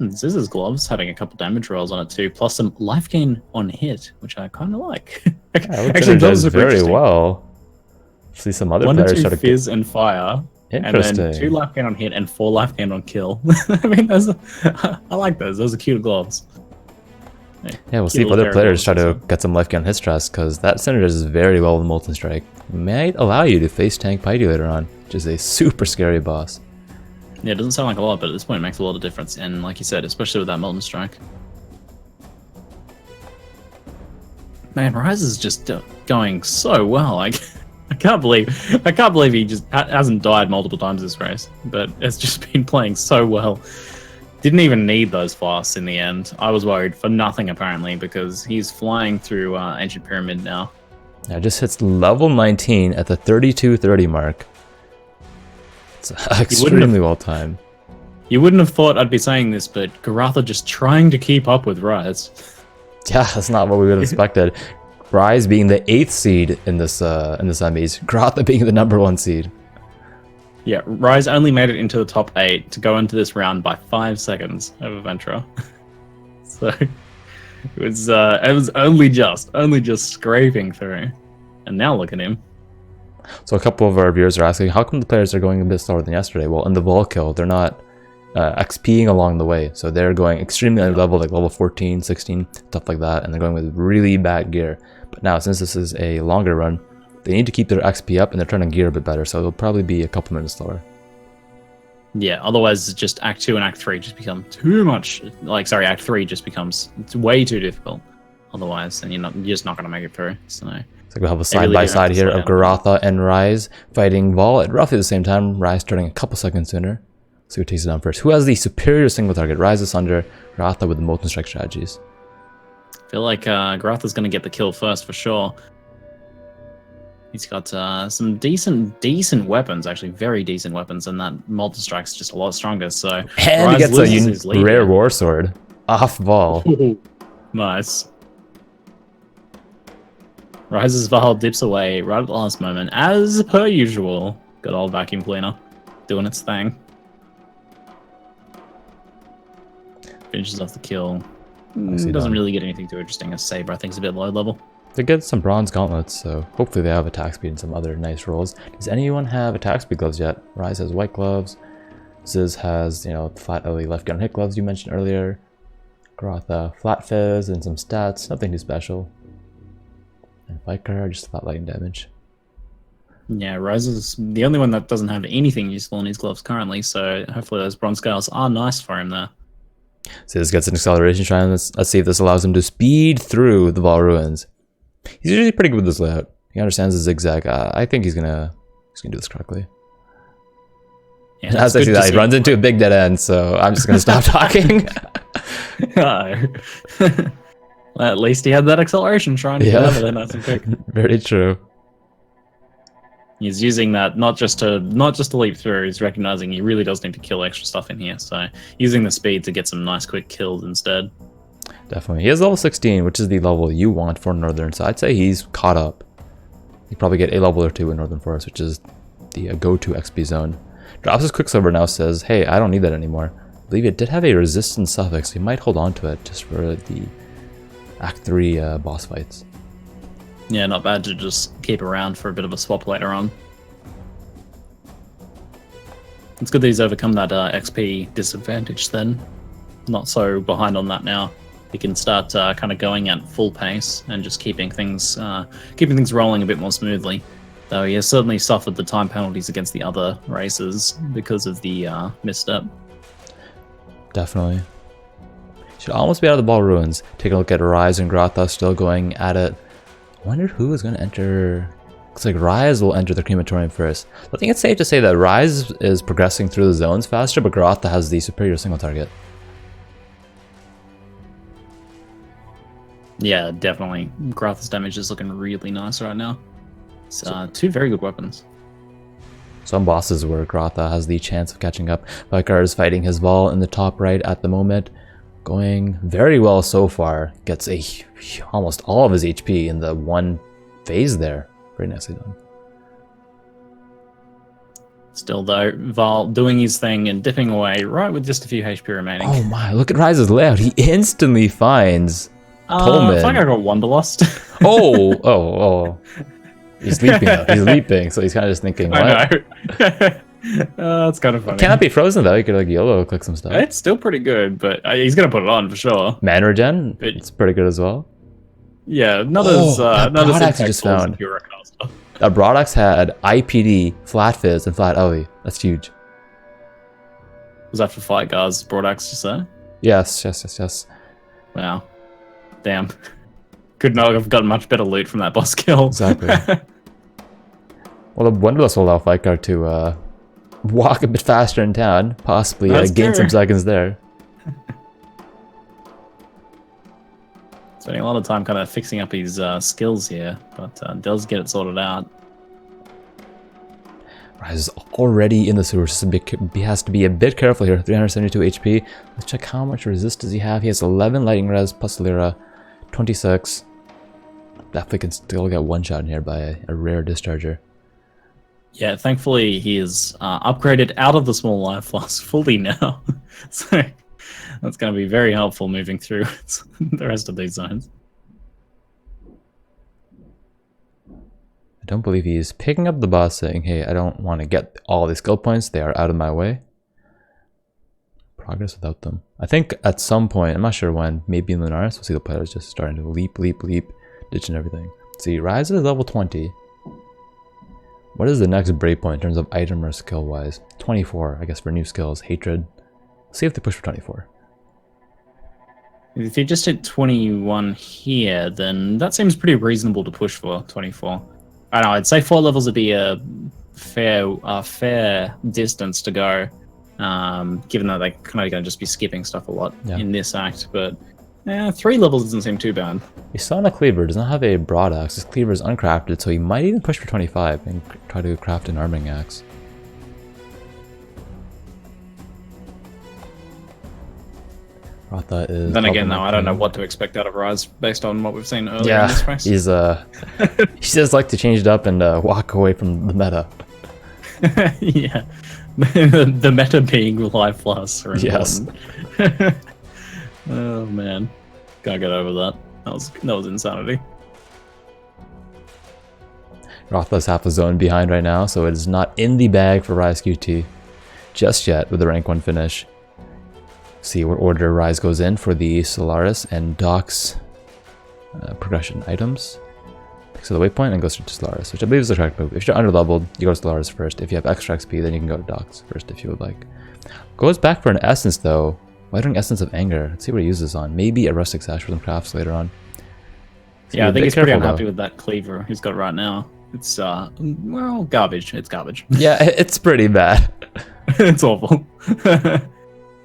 Ziz's gloves having a couple damage rolls on it too, plus some life gain on hit, which I kind of like. Actually, does very well. See some other players try to fizz and fire, and then 2 life gain on hit and 4 life gain on kill. I mean, I like those. Those are cute gloves. Yeah, we'll see if other players try to get some life gain on hit stress, because that synergizes very well with Molten Strike. Might allow you to face tank Piety later on, which is a super scary boss. Yeah, it doesn't sound like a lot, but at this point it makes a lot of difference, and like you said, especially with that Molten Strike. Man, Raiz is just going so well. Like, I can't believe he just hasn't died multiple times this race, but has just been playing so well. Didn't even need those flasks in the end. I was worried for nothing apparently, because he's flying through Ancient Pyramid now. Yeah, just hits level 19 at the 32:30 mark. It's extremely well timed. You wouldn't have thought I'd be saying this, but Goratha just trying to keep up with Raiz. Yeah, that's not what we would have expected. Raiz being the 8th seed in the semis, Goratha being the #1 seed. Yeah, Raiz only made it into the top 8 to go into this round by 5 seconds over Ventura. So it was only just scraping through, and now look at him. So a couple of our viewers are asking, how come the players are going a bit slower than yesterday? Well, in the Vol kill, they're not XPing along the way, so they're going extremely low level, like level 14, 16, stuff like that, and they're going with really bad gear. But now, since this is a longer run, they need to keep their XP up, and they're trying to gear a bit better, so it'll probably be a couple minutes slower. Yeah, otherwise just Act 2 and Act 3 just become too much. Like, sorry, Act 3 just becomes, it's way too difficult. Otherwise, then you're just not going to make it through. So we have a side-by-side here of Goratha and Raiz fighting Vol at roughly the same time. Raiz starting a couple seconds sooner. So who takes it down first? Who has the superior single target? Raiz is under, Goratha with the molten strike strategies. I feel like Goratha's going to get the kill first for sure. He's got some decent weapons, actually very decent weapons, and that molten strike's just a lot stronger. So and he gets a rare war sword off Vol. Nice. Raiz's Val dips away right at the last moment, as per usual. Good old vacuum cleaner doing its thing. Finishes off the kill. Doesn't really get anything too interesting. As Saber, I think, is a bit low level. They get some bronze gauntlets, so hopefully they have attack speed and some other nice rolls. Does anyone have attack speed gloves yet? Raiz has white gloves. Ziz has, you know, flat LE left gun hit gloves you mentioned earlier. Goratha, flat fizz and some stats, nothing too special. And Fightgarr, just flat lightning damage. Yeah, Raiz is the only one that doesn't have anything useful in his gloves currently, so hopefully those bronze scales are nice for him there. Ziz gets an acceleration shine. Let's see if this allows him to speed through the Vol ruins. He's usually pretty good with this layout. He understands the zigzag. I think he's gonna do this correctly. Yeah, as I see that, he runs into a big dead end, so I'm just gonna stop talking. Well, at least he had that acceleration shrine. Yeah, nice and quick. Very true. He's using that not just to leap through. He's recognizing he really does need to kill extra stuff in here, so using the speed to get some nice quick kills instead. Definitely. He has level 16, which is the level you want for Northern, so I'd say he's caught up. You probably get a level or 2 in Northern Forest, which is the go-to XP zone. Drops his Quicksilver now, says, hey, I don't need that anymore. I believe it did have a resistance suffix, so he might hold on to it just for the Act 3 boss fights. Yeah, not bad to just keep around for a bit of a swap later on. It's good that he's overcome that XP disadvantage then. Not so behind on that now. He can start kind of going at full pace and just keeping things rolling a bit more smoothly. Though he has certainly suffered the time penalties against the other races because of the misstep. Definitely. Should almost be out of the Ball Ruins. Take a look at Raiz and Goratha still going at it. I wonder who is going to enter. Looks like Raiz will enter the crematorium first. I think it's safe to say that Raiz is progressing through the zones faster, but Goratha has the superior single target. Yeah, definitely. Goratha's damage is looking really nice right now. It's two very good weapons. Some bosses where Goratha has the chance of catching up. Fightgarr is fighting his Vol in the top right at the moment. Going very well so far. Gets almost all of his HP in the one phase there. Very nicely done. Still though, Vol doing his thing and dipping away right with just a few HP remaining. Oh my, look at Raiz's layout. He instantly finds Tolman. I think I got Wanderlust. Oh. He's leaping though. He's leaping, so he's kind of just thinking, what? I know. That's kind of funny. Cannot be frozen though. You could like YOLO click some stuff. It's still pretty good, but he's gonna put it on for sure. Man regen, it's pretty good as well. Yeah, not as Broadaxe you just found. A Broadaxe had IPD, Flat Fizz, and Flat LE. That's huge. Was that for Fightgar's Broadaxe, you say? Yes. Wow. Damn. Could not have gotten much better loot from that boss kill. Exactly. Well, the Wonderless will allow Fightgarr to walk a bit faster in town, possibly gain some seconds there. Spending a lot of time kind of fixing up his skills here, but does get it sorted out. Rise is already in the sewers. So he has to be a bit careful here. 372 HP. Let's check how much resist does he have. He has 11 lightning res plus Lyra, 26. Definitely can still get one shot in here by a rare discharger. Yeah, thankfully he is upgraded out of the small life loss fully now. So that's going to be very helpful moving through the rest of these zones. I don't believe he's picking up the boss saying, hey, I don't want to get all these skill points. They are out of my way. Progress without them. I think at some point, I'm not sure when, maybe in Lunaris, we'll see the players just starting to leap, ditching everything. See, Rise is level 20. What is the next breakpoint in terms of item or skill wise? 24, I guess, for new skills. Hatred. Let's see if they push for 24. If you just hit 21 here, then that seems pretty reasonable to push for 24. I don't know, I'd say 4 levels would be a fair distance to go, given that they're kind of going to just be skipping stuff a lot in this act, but 3 levels doesn't seem too bad. We saw a cleaver, does not have a broad axe. His cleaver is uncrafted, so he might even push for 25 and try to craft an arming axe. Goratha is. Then again, though, I don't know what to expect out of Rise based on what we've seen earlier in this race. He's he does like to change it up and walk away from the meta. Yeah, the meta being life plus. Yes. Oh man, gotta get over that. That was insanity. Goratha's half a zone behind right now, so it is not in the bag for RaizQT just yet with the rank 1 finish. See what order Rise goes in for the Solaris and Doc's progression items. Picks the waypoint and goes to Solaris, which I believe is the correct move. If you're underleveled, you go to Solaris first. If you have extra XP, then you can go to Doc's first if you would like. Goes back for an Essence though. Why don't Essence of Anger? Let's see what he uses on. Maybe a Rustic Sash for some crafts later on. Yeah, I think he's pretty unhappy with that cleaver he's got right now. It's well, garbage. It's garbage. Yeah, it's pretty bad. It's awful.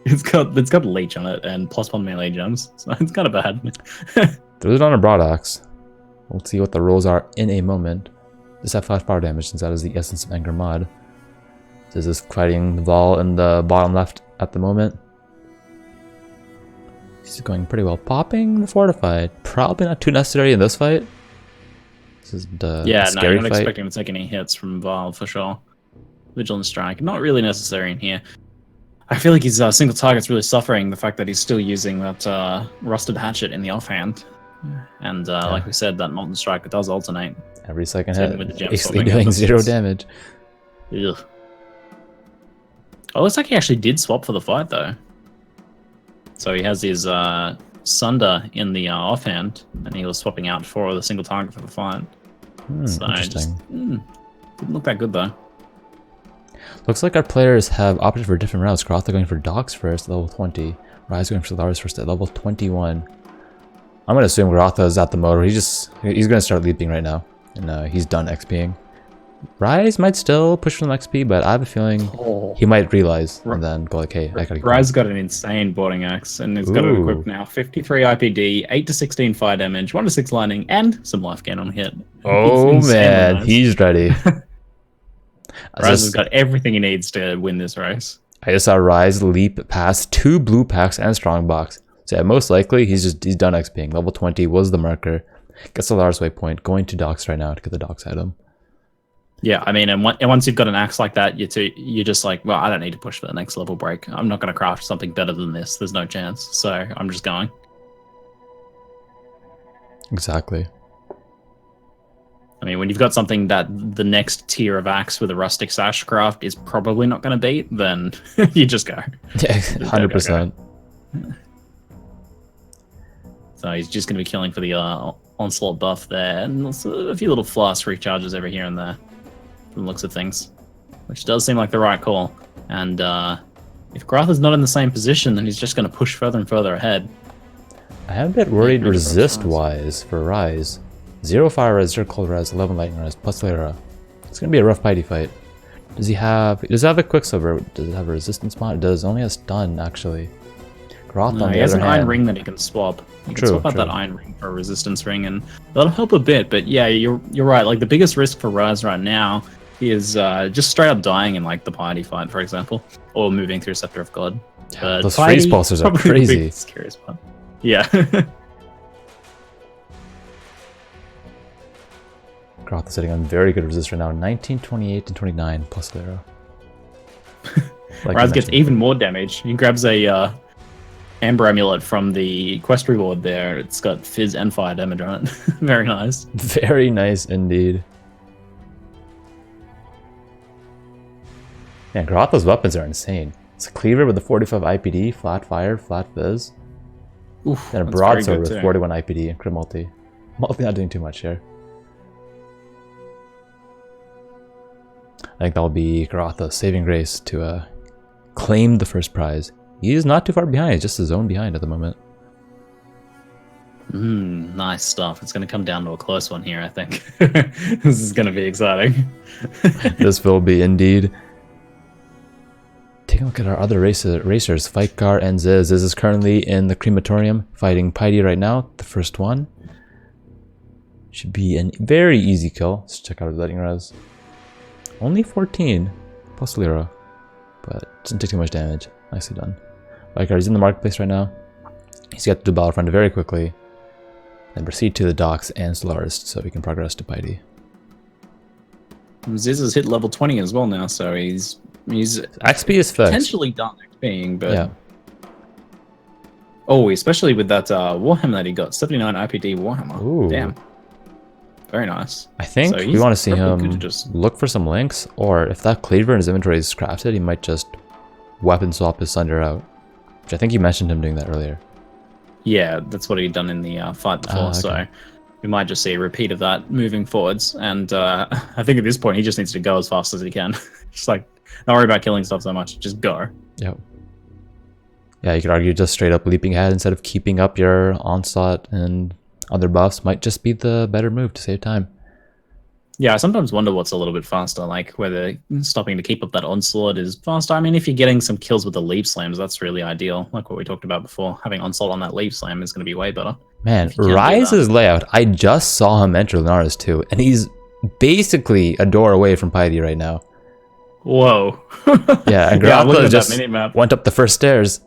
It's got leech on it and +1 melee gems, so it's kind of bad. Throws it on a broad axe. We'll see what the rolls are in a moment. Just have 5 power damage since that is the Essence of Anger mod. This is fighting the Vol in the bottom left at the moment. He's going pretty well. Popping the Fortified. Probably not too necessary in this fight. This is the scary I'm not fight. expecting to take any hits from Val for sure. Vigilant Strike, not really necessary in here. I feel like his single target's really suffering the fact that he's still using that Rusted Hatchet in the offhand. And like we said, that Molten Strike does alternate. Every second hit, with the gem basically swapping doing 0 damage. Ugh. Oh, looks like he actually did swap for the fight though. So he has his Sunder in the offhand, and he was swapping out for the single target for the fight. So Interesting. Didn't look that good though. Looks like our players have opted for different routes. Goratha going for Docks first, level 20. Rise going for Solaris first at level 21. I'm gonna assume Goratha is at the motor. He's gonna start leaping right now, and he's done XPing. Rise might still push for some XP, but I have a feeling he might realize and then go like, hey, I gotta go. Rise got an insane boarding axe, and he's got it equipped now. 53 IPD, 8 to 16 fire damage, 1 to 6 lightning, and some life gain on hit. Oh man, he's ready. Rise has got everything he needs to win this race. I just saw Rise leap past 2 blue packs and strongbox. So yeah, most likely he's done XPing. Level 20 was the marker. Gets the Lars waypoint. Going to Docks right now to get the Docks item. Yeah, I mean, and once you've got an axe like that, you're just like, well, I don't need to push for the next level break. I'm not going to craft something better than this. There's no chance. So I'm just going. Exactly. I mean, when you've got something that the next tier of axe with a Rustic Sash craft is probably not going to beat, then you just go. Yeah, 100%. So he's just going to be killing for the Onslaught buff there, and also a few little flask recharges over here and there, from the looks of things, which does seem like the right call. And if Goratha's not in the same position, then he's just going to push further and further ahead. I am a bit worried resist-wise for Rise. 0 fire res, 0 cold res, 11 lightning res, plus Lyra. It's gonna be a rough Piety fight. Does he have a Quicksilver? Does it have a resistance mod? It does. Only has stun actually. Goratha on he the has other an hand. iron ring that he can swap. He can swap out that iron ring for a resistance ring, and that'll help a bit. But yeah, you're right. Like the biggest risk for Rise right now He is just straight up dying in like the Piety fight, for example, or moving through Scepter of God. Yeah, those freeze pulsers are crazy. Scariest part. Yeah. Goratha sitting on very good resist right now. 19, 28, and 29 plus Lero. Like Raiz gets even more damage. He grabs a Amber Amulet from the quest reward there. It's got Fizz and Fire damage on it. Very nice. Very nice indeed. Man, Goratha's weapons are insane. It's a cleaver with a 45 IPD, flat fire, flat fizz. Oof, and a broadsword with 41 IPD and crit multi. Multi not doing too much here. I think that'll be Goratha's saving grace to claim the first prize. He is not too far behind, he's just a zone behind at the moment. Nice stuff. It's going to come down to a close one here, I think. This is going to be exciting. This will be indeed. Take a look at our other racers, Fightgarr and Ziz. Ziz is currently in the crematorium fighting Piety right now, the first one. Should be a very easy kill. Let's check out his letting res. Only 14 plus Lero, but doesn't take too much damage. Nicely done. Fightgarr is in the marketplace right now. He's got to the battlefront very quickly. Then proceed to the docks and Solaris so we can progress to Piety. Ziz has hit level 20 as well now, so he's XP is fixed. Potentially done XPing, but yeah. Oh, especially with that Warhammer that he got, 79 IPD Warhammer. Ooh. Damn, very nice. I think So we want to see probably him good to just look for some links, or if that cleaver in his inventory is crafted, he might just weapon swap his Sunder out. Which I think you mentioned him doing that earlier. Yeah, that's what he'd done in the fight before, okay. so we might just see a repeat of that moving forwards. And I think at this point, he just needs to go as fast as he can. Just like, don't worry about killing stuff so much, just go. Yep. Yeah, you could argue just straight up leaping ahead instead of keeping up your onslaught and other buffs might just be the better move to save time. Yeah, I sometimes wonder what's a little bit faster, like whether stopping to keep up that onslaught is faster. I mean, if you're getting some kills with the leap slams, that's really ideal. Like what we talked about before, having onslaught on that leap slam is going to be way better. Man, Raiz's layout, I just saw him enter Lunaris too, and he's basically a door away from Piety right now. Whoa. Yeah, and Goratha just went up the first stairs.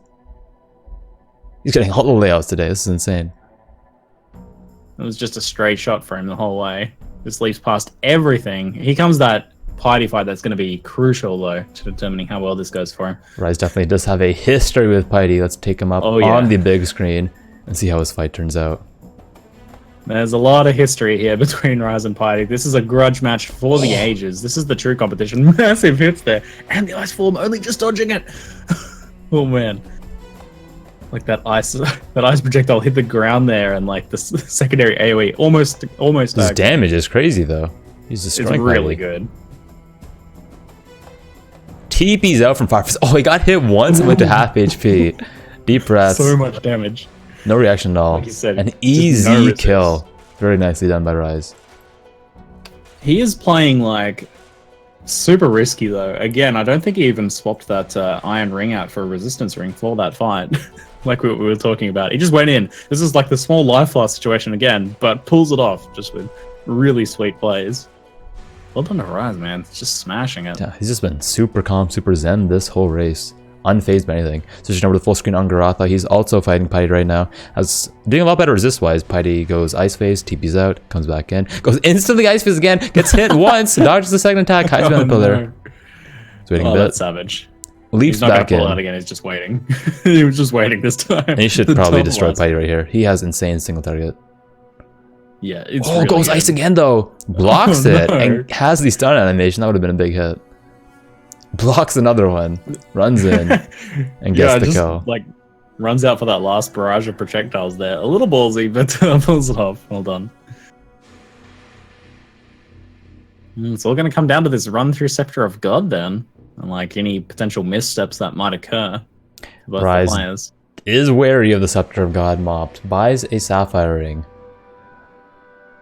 He's getting all the layouts today. This is insane. It was just a straight shot for him the whole way. Just leaps past everything. Here comes that Piety fight that's going to be crucial, though, to determining how well this goes for him. Raiz definitely does have a history with Piety. Let's take him up on the big screen and see how his fight turns out. There's a lot of history here between Raiz and Piety. This is a grudge match for the ages. This is the true competition. Massive hits there. And the ice form only just dodging it. Oh, man. Like that ice projectile hit the ground there, and like the secondary AoE almost. His damage is crazy though. He's destroying. It's really good. TP's out from Firefist. Oh, he got hit once and went to half HP. Deep breaths. So much damage. No reaction at all. Like you said, an easy kill. Very nicely done by Raiz. He is playing like super risky though. Again, I don't think he even swapped that iron ring out for a resistance ring for that fight. Like we were talking about. He just went in. This is like the small life loss situation again, but pulls it off just with really sweet plays. Well done to Raiz, man. It's just smashing it. Yeah, he's just been super calm, super zen this whole race. Unfazed by anything. Switching over to full screen on Goratha. He's also fighting Piety right now. Doing a lot better resist-wise. Piety goes Ice Phase, TP's out, comes back in, goes instantly Ice Phase again, gets hit once, dodges the second attack, hides behind the pillar. He's waiting a bit. That's savage. Leaps he's not back gonna pull in. Out again. He's just waiting. He was just waiting this time. And he should probably destroy Piety right here. He has insane single target. Yeah, it's really goes good. Ice again though. Blocks it and has the stun animation. That would have been a big hit. Blocks another one. Runs in and gets the kill. Like runs out for that last barrage of projectiles there. A little ballsy, but pulls it off. Well done. It's all going to come down to this run through Scepter of God then. And like any potential missteps that might occur for both the players. Is wary of the Scepter of God mopped. Buys a Sapphire Ring.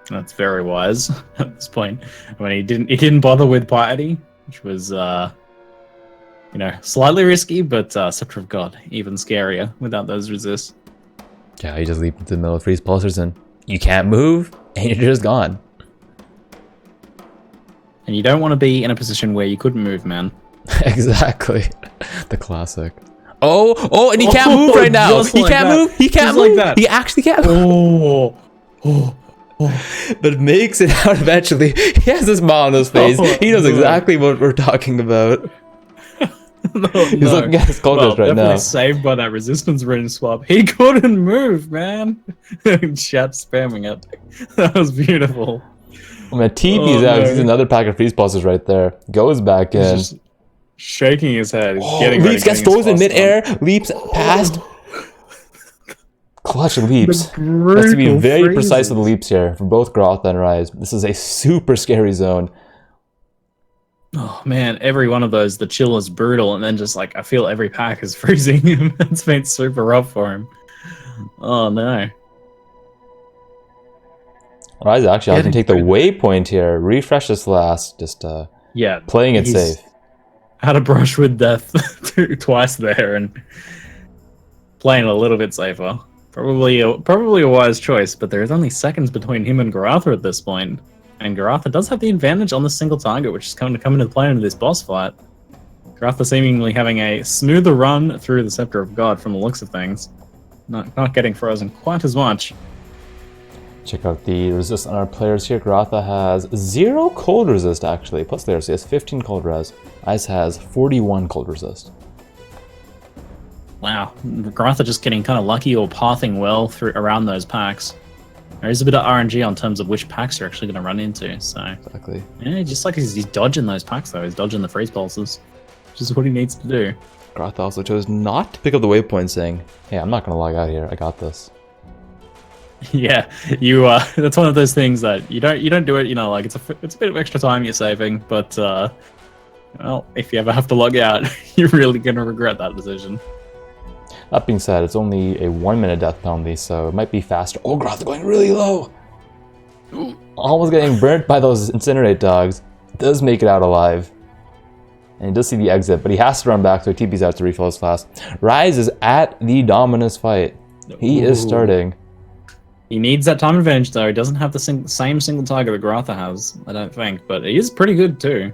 That's very wise at this point. I mean, he didn't bother with Piety, which was you know, slightly risky, but Scepter of God even scarier without those resists. Yeah, you just leap into the middle of freeze pulsers and you can't move and you're just gone. And you don't want to be in a position where you couldn't move, man. Exactly. The classic. Oh, and he can't move right now. Just He like can't that. move. He can't Just move. like that. He actually can't move. Oh. But makes it out eventually. He has a smile on his face. He knows exactly what we're talking about. He's looking at his cultures right definitely now. saved by that resistance rune swap. He couldn't move, man. Chat spamming it. That was beautiful. I'm gonna TP's out. No. He's another pack of freeze pulses right there. Goes back in. He's just shaking his head. He's getting ready. Leaps gets frozen midair. Leaps past. Clutch leaps. Has to be very precise with the leaps here for both Goratha and Raiz. This is a super scary zone. Oh man, every one of those, the chill is brutal, and then just like I feel every pack is freezing him. It's been super rough for him. Oh no. Raiz actually I can take the waypoint here. Refresh this last. Just playing it safe. Had a brush with death twice there and playing a little bit safer. Probably a wise choice, but there's only seconds between him and Goratha at this point. And Goratha does have the advantage on the single target, which is going to come into play into this boss fight. Goratha seemingly having a smoother run through the Scepter of God from the looks of things. Not getting frozen quite as much. Check out the resist on our players here. Goratha has 0 cold resist actually. Plus there, so he has 15 cold res. Ice has 41 cold resist. Wow, Goratha just getting kind of lucky or pathing well through around those packs. There is a bit of RNG on terms of which packs you're actually going to run into, so... Exactly. Yeah, just like he's dodging those packs though, he's dodging the freeze pulses. Which is what he needs to do. Goratha also chose not to pick up the waypoint saying, hey, I'm not going to log out here, I got this. Yeah, you that's one of those things that you don't do it, you know, like it's a bit of extra time you're saving, but well, if you ever have to log out, you're really going to regret that decision. That being said, it's only a 1-minute death penalty, so it might be faster. Oh, Goratha going really low! Almost getting burnt by those incinerate dogs. Does make it out alive. And he does see the exit, but he has to run back, so he TP's out to refill his flask. Raiz is at the Dominus fight. He is starting. He needs that time advantage though. He doesn't have the same single target that Goratha has, I don't think, but he is pretty good too.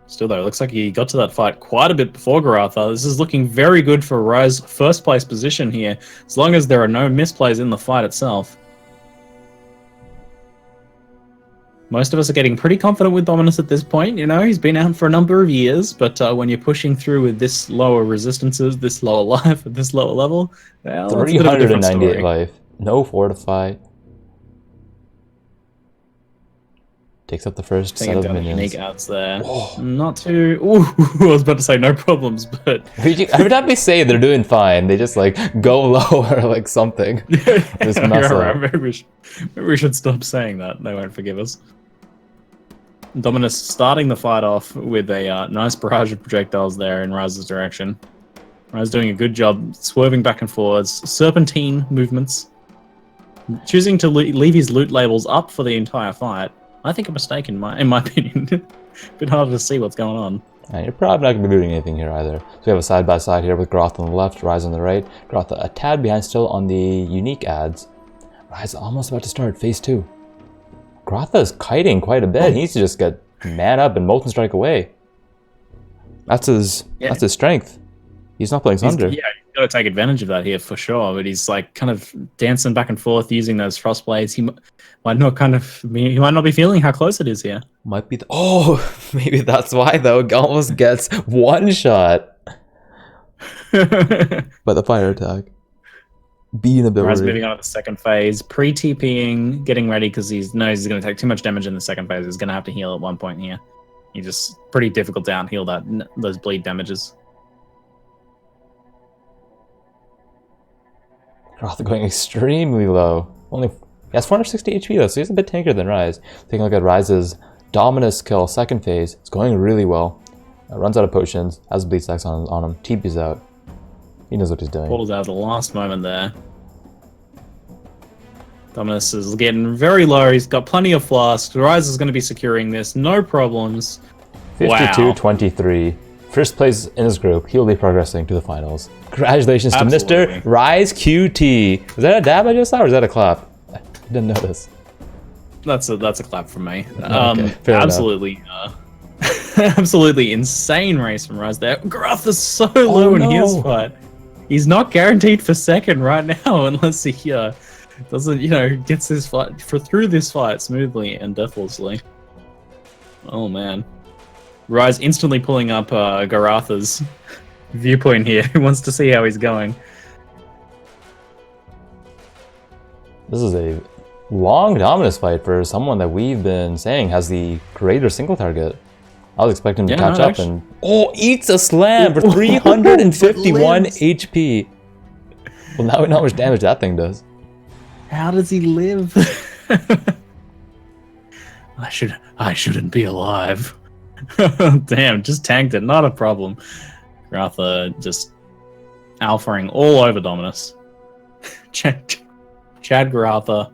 Still though, it looks like he got to that fight quite a bit before Goratha. This is looking very good for Raiz's first place position here, as long as there are no misplays in the fight itself. Most of us are getting pretty confident with Dominus at this point, you know, he's been out for a number of years, but when you're pushing through with this lower resistances, this lower life, at this lower level, well, 398 life, no fortify. Takes up the first set of minions. Unique outs there. Oh. Not too... Ooh, I was about to say no problems, but... Every time they say they're doing fine, they just like go low or like something. Just mess up. Right. Maybe we should stop saying that. They won't forgive us. Dominus starting the fight off with a nice barrage of projectiles there in Raiz's direction. Raiz doing a good job swerving back and forwards. Serpentine movements. Choosing to leave his loot labels up for the entire fight. I think a mistake in my opinion. Bit harder to see what's going on. And you're probably not going to be looting anything here either. So we have a side-by-side here with Goratha on the left, Raiz on the right. Goratha a tad behind still on the unique ads. Raiz almost about to start phase 2. Goratha is kiting quite a bit. He needs to just get man up and molten strike away. That's his strength. He's not playing Thunder. Yeah, he's got to take advantage of that here for sure. But he's like kind of dancing back and forth using those frost blades. He might not be feeling how close it is here. Might be maybe that's why though. He almost gets one shot by the fire attack. Being a bit Raiz moving on to the second phase, pre-TPing, getting ready because he knows he's going to take too much damage in the second phase. He's going to have to heal at one point here. He just pretty difficult to out-heal those bleed damages. Goratha going extremely low. He has 460 HP though, so he's a bit tankier than Raiz. Taking a look at Raiz's Dominus kill, second phase. It's going really well. Runs out of potions, has bleed stacks on him, TP's out. He knows what he's doing. Pulls out the last moment there. Dominus is getting very low. He's got plenty of flasks. Raiz is going to be securing this, no problems. 52-23. First place in his group. He'll be progressing to the finals. Congratulations to Mr. Absolutely. RaizQT. Was that a dab I just saw, or was that a clap? I didn't notice. That's a clap from me. Okay, fair enough. Absolutely, absolutely insane race from Rise there. Goratha's so low in his fight. He's not guaranteed for second right now unless he doesn't, gets this fight through this fight smoothly and deathlessly. Oh man, Rise instantly pulling up Goratha's viewpoint here. He wants to see how he's going. This is a long Dominus fight for someone that we've been saying has the greater single target. I was expecting him to catch up and... Oh, eats a slam for 351 HP. Well, now we know how much damage that thing does. How does he live? I shouldn't be alive. Damn, just tanked it. Not a problem. Goratha just alphaing all over Dominus. Chad Goratha.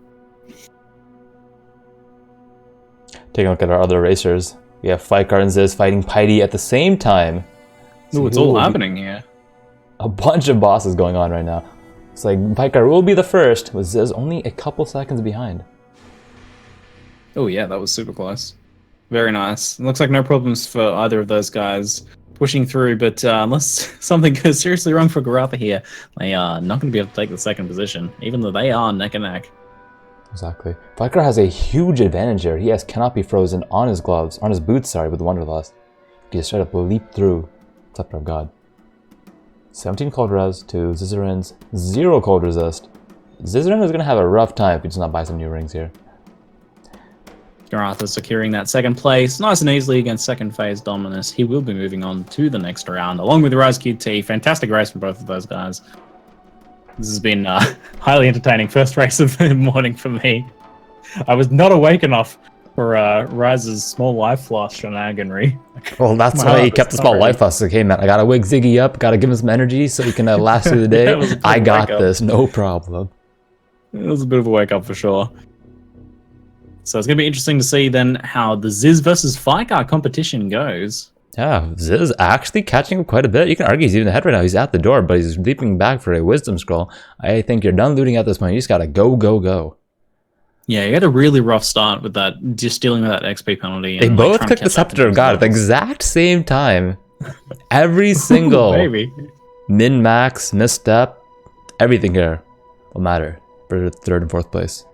Taking a look at our other racers. We have Fightgarr and Ziz fighting Piety at the same time. Ooh, it's all happening here. A bunch of bosses going on right now. It's like Fightgarr will be the first, with Ziz only a couple seconds behind. Oh yeah, that was super close. Very nice. It looks like no problems for either of those guys pushing through, but unless something goes seriously wrong for Goratha here, they are not going to be able to take the second position, even though they are neck and neck. Exactly. Fightgarr has a huge advantage here. He has cannot be frozen on his gloves, on his boots, sorry, with Wanderlust. He can straight up leap through Scepter of God. 17 cold res to Zizaran's 0 cold resist. Zizaran is going to have a rough time if he does not buy some new rings here. Goratha securing that second place nice and easily against second phase Dominus. He will be moving on to the next round along with RaizQT. Fantastic race from both of those guys. This has been highly entertaining first race of the morning for me. I was not awake enough for Rise's small life loss shenaniganry. Well, that's why he kept the small life loss. Okay, man, I gotta wake Ziggy up, gotta give him some energy so he can last through the day. I got this, no problem. It was a bit of a wake up for sure. So it's going to be interesting to see then how the Ziz versus Fightgarr competition goes. Yeah, Ziz actually catching up quite a bit. You can argue he's even ahead right now. He's at the door, but he's leaping back for a wisdom scroll. I think you're done looting at this point. You just gotta go, go, go. Yeah, he had a really rough start with that, just dealing with that XP penalty. They both clicked the Scepter of God at the exact same time. Every single min-max, misstep, everything here will matter for third and fourth place.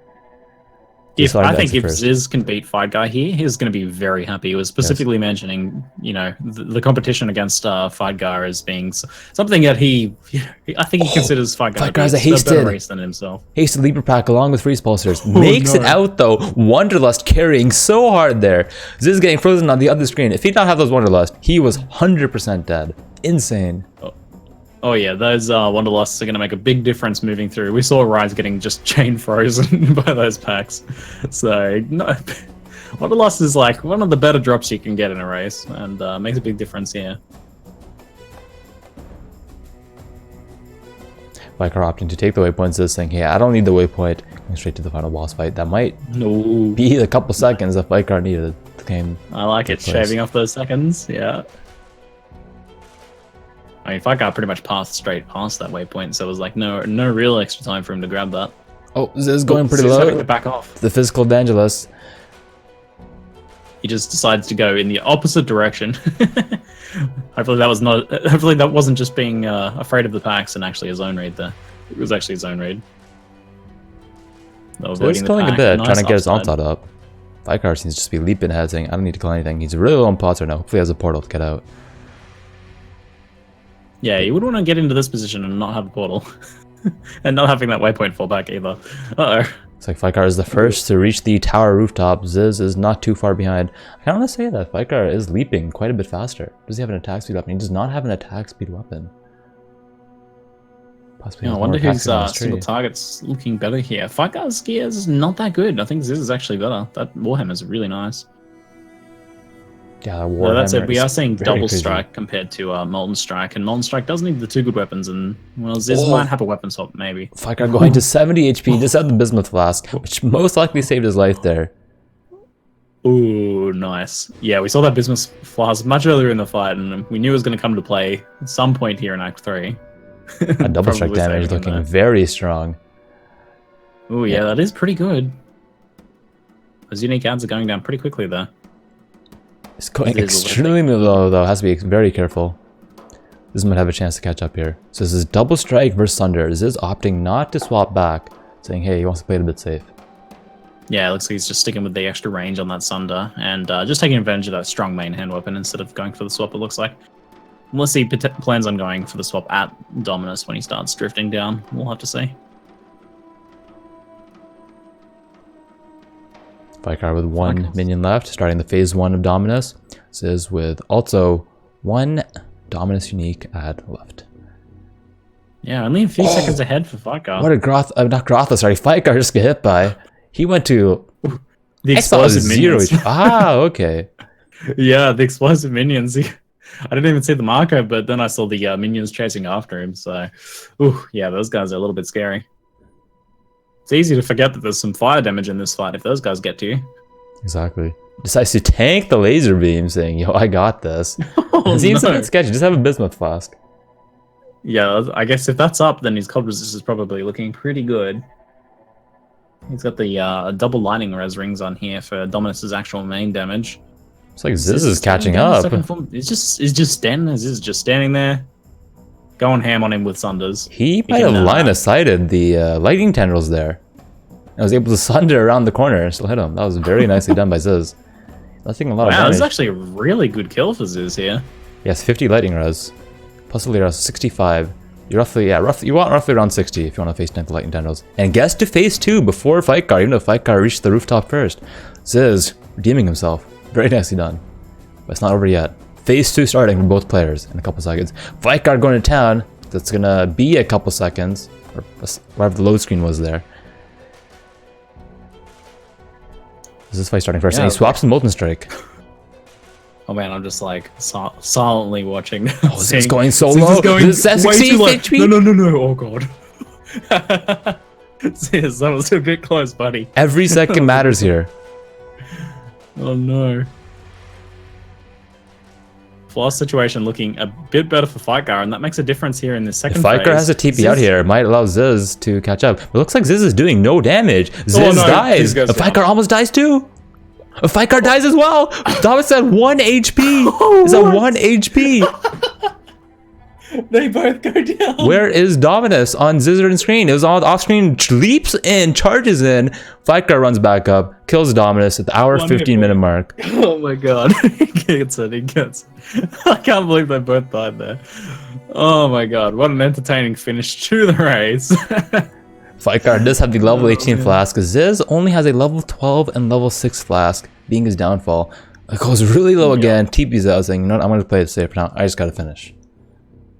I think if Ziz can beat Fightgarr here, he's going to be very happy. He was specifically mentioning, the competition against Fightgarr as being something that I think he considers Fightgarr as a better race than himself. Hasted Leaper Pack along with Freeze Pulsers. Makes it out though. Wanderlust carrying so hard there. Ziz getting frozen on the other screen. If he did not have those Wanderlust, he was 100% dead. Insane. Oh yeah, those Wanderlusts are going to make a big difference moving through. We saw Rise getting just chain frozen by those packs. So, no, Wanderlust is like one of the better drops you can get in a race, and makes a big difference here. Fightgarr opting to take the waypoints, is saying, hey, I don't need the waypoint. Going straight to the final boss fight. That might be the couple seconds that Fightgarr needed to game. I like it, shaving off those seconds, yeah. I mean, Fightgarr pretty much passed straight past that waypoint, so it was like no real extra time for him to grab that. Oh, Ziz is going pretty low. To back off. The physical evangelist. He just decides to go in the opposite direction. Hopefully that wasn't just being afraid of the packs and actually a zone raid there. It was actually a zone raid. He's killing a bit, trying to get his onslaught up. Fightgarr seems to just be leaping ahead, saying, I don't need to kill anything. He's really low on pots right now. Hopefully he has a portal to get out. Yeah, you wouldn't want to get into this position and not have a portal. And not having that waypoint fall back either. Uh-oh. It's like Fightgarr is the first to reach the tower rooftop. Ziz is not too far behind. I kind of want to say that Fightgarr is leaping quite a bit faster. Does he have an attack speed weapon? He does not have an attack speed weapon. Possibly I wonder whose single target's looking better here. Fightgar's gear is not that good. I think Ziz is actually better. That Warhammer is really nice. Yeah, that's it. We are seeing double strike compared to Molten Strike, and Molten Strike does need the two good weapons, and well, Ziz might have a weapon swap maybe. Fightgarr going to 70 HP, just had the Bismuth Flask, which most likely saved his life there. Ooh, nice. Yeah, we saw that Bismuth Flask much earlier in the fight, and we knew it was going to come to play at some point here in Act 3. A double strike damage looking very strong. Ooh, yeah, that is pretty good. Those unique ads are going down pretty quickly there. It's going extremely low, though. Has to be very careful. This might have a chance to catch up here. So this is double strike versus Sunder. This is opting not to swap back, saying, hey, he wants to play it a bit safe. Yeah, it looks like he's just sticking with the extra range on that Sunder and just taking advantage of that strong main hand weapon instead of going for the swap, it looks like. Unless he plans on going for the swap at Dominus when he starts drifting down, we'll have to see. Fightgarr with one minion left, starting the phase 1 of Dominus. This is with also one Dominus unique ad left. Yeah, only a few seconds ahead for Fightgarr. What a Goratha, not Goratha, sorry, Fightgarr just got hit by. He went to the explosive minions. Okay. Yeah, the explosive minions. I didn't even see the marker, but then I saw the minions chasing after him. So, yeah, those guys are a little bit scary. It's easy to forget that there's some fire damage in this fight if those guys get to you. Exactly. Decides to tank the laser beam, saying, yo, I got this. It seems a bit sketchy. Just have a bismuth flask. Yeah, I guess if that's up, then his cold resist is probably looking pretty good. He's got the double lightning res rings on here for Dominus's actual main damage. It's like Ziz is catching up. He's just standing there, going ham on him with Sunders. He might have line of sighted the lightning tendrils there. I was able to sunder around the corner and still hit him. That was very nicely done by Ziz. That's taking a lot of damage. Wow, this is actually a really good kill for Ziz here. Yes, 50 lightning res. Plus res 65. You you want roughly around 60 if you want to face tank the lightning tendrils. And guess to phase 2 before Fightgarr, even though Fightgarr reached the rooftop first. Ziz redeeming himself. Very nicely done. But it's not over yet. Phase 2 starting for both players in a couple seconds. Fightgarr going to town. That's going to be a couple seconds. Or whatever the load screen was there. This is fight starting first. And he swaps the Molten Strike. Oh man, I'm just like silently watching. Oh, this is going so low. This is way too low. No. Oh god. Yes, that was a bit close, buddy. Every second matters here. Oh no. Flash situation looking a bit better for Fightgarr, and that makes a difference here in the second phase. Fightgarr has a TP out here. It might allow Ziz to catch up. It looks like Ziz is doing no damage. Ziz dies. Fightgarr almost dies too. Fightgarr dies as well. Dominus at 1 HP. Is at 1 HP. They both go down. Where is Dominus on Zizaran's screen? It was on off screen, leaps in, charges in. Fightgarr runs back up, kills Dominus at the hour 15-minute mark. Oh my god. He gets it. I can't believe they both died there. Oh my god. What an entertaining finish to the race. Fightgarr does have the level 18 flask. Ziz only has a level 12 and level 6 flask, being his downfall. It goes really low again. TP's out saying, you know what, I'm going to play it safe now. I just got to finish.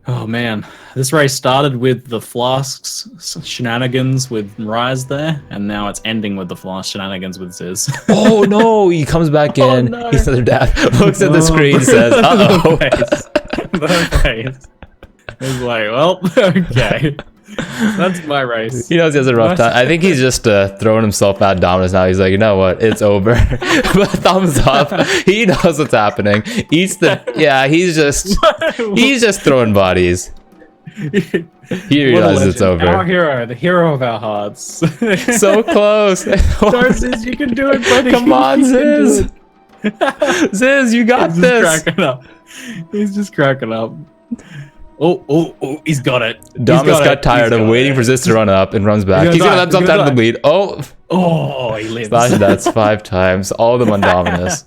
Oh man, this race started with the flasks shenanigans with Rise there, and now it's ending with the flask shenanigans with Ziz. Oh no, he comes back in, no. He's another dad, looks at the screen, says, uh-oh. The face. He's like, well, okay. That's my race. He knows he has a rough time. I think he's just throwing himself at Dominus now. He's like, you know what? It's over. But thumbs up. He knows what's happening. He's just throwing bodies. He realizes it's over. Our hero, the hero of our hearts. So close. Ziz, you can do it, buddy. Come on, Ziz. Ziz, you got this. He's just cracking up. Oh, he's got it. Dominus got tired of waiting for Ziz to run up and runs back. He's gonna let himself out of the bleed. Oh, he lives. That's 5 times. All of them on Dominus.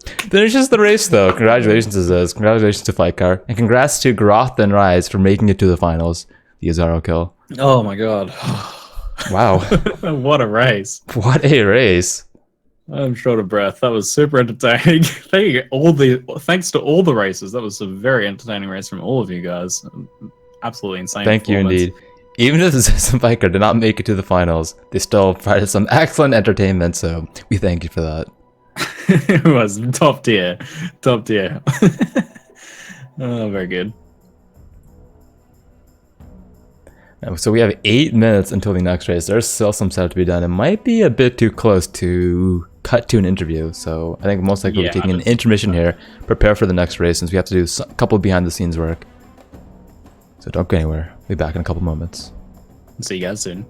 Finishes the race though. Congratulations to Ziz. Congratulations to Fightgarr. And congrats to Goratha and Rise for making it to the finals. The Azaro kill. Oh my god. Wow. What a race. What a race. I'm short of breath. That was super entertaining. Thanks to all the races. That was a very entertaining race from all of you guys. Absolutely insane. Thank you indeed. Even if Ziz and Fightgarr did not make it to the finals, they still provided some excellent entertainment, so we thank you for that. It was top tier. Top tier. Oh, very good. So we have 8 minutes until the next race. There's still some setup to be done. It might be a bit too close to cut to an interview. So I think most likely we'll be taking an intermission here. Prepare for the next race since we have to do a couple behind the scenes work. So don't go anywhere. We'll be back in a couple moments. See you guys soon.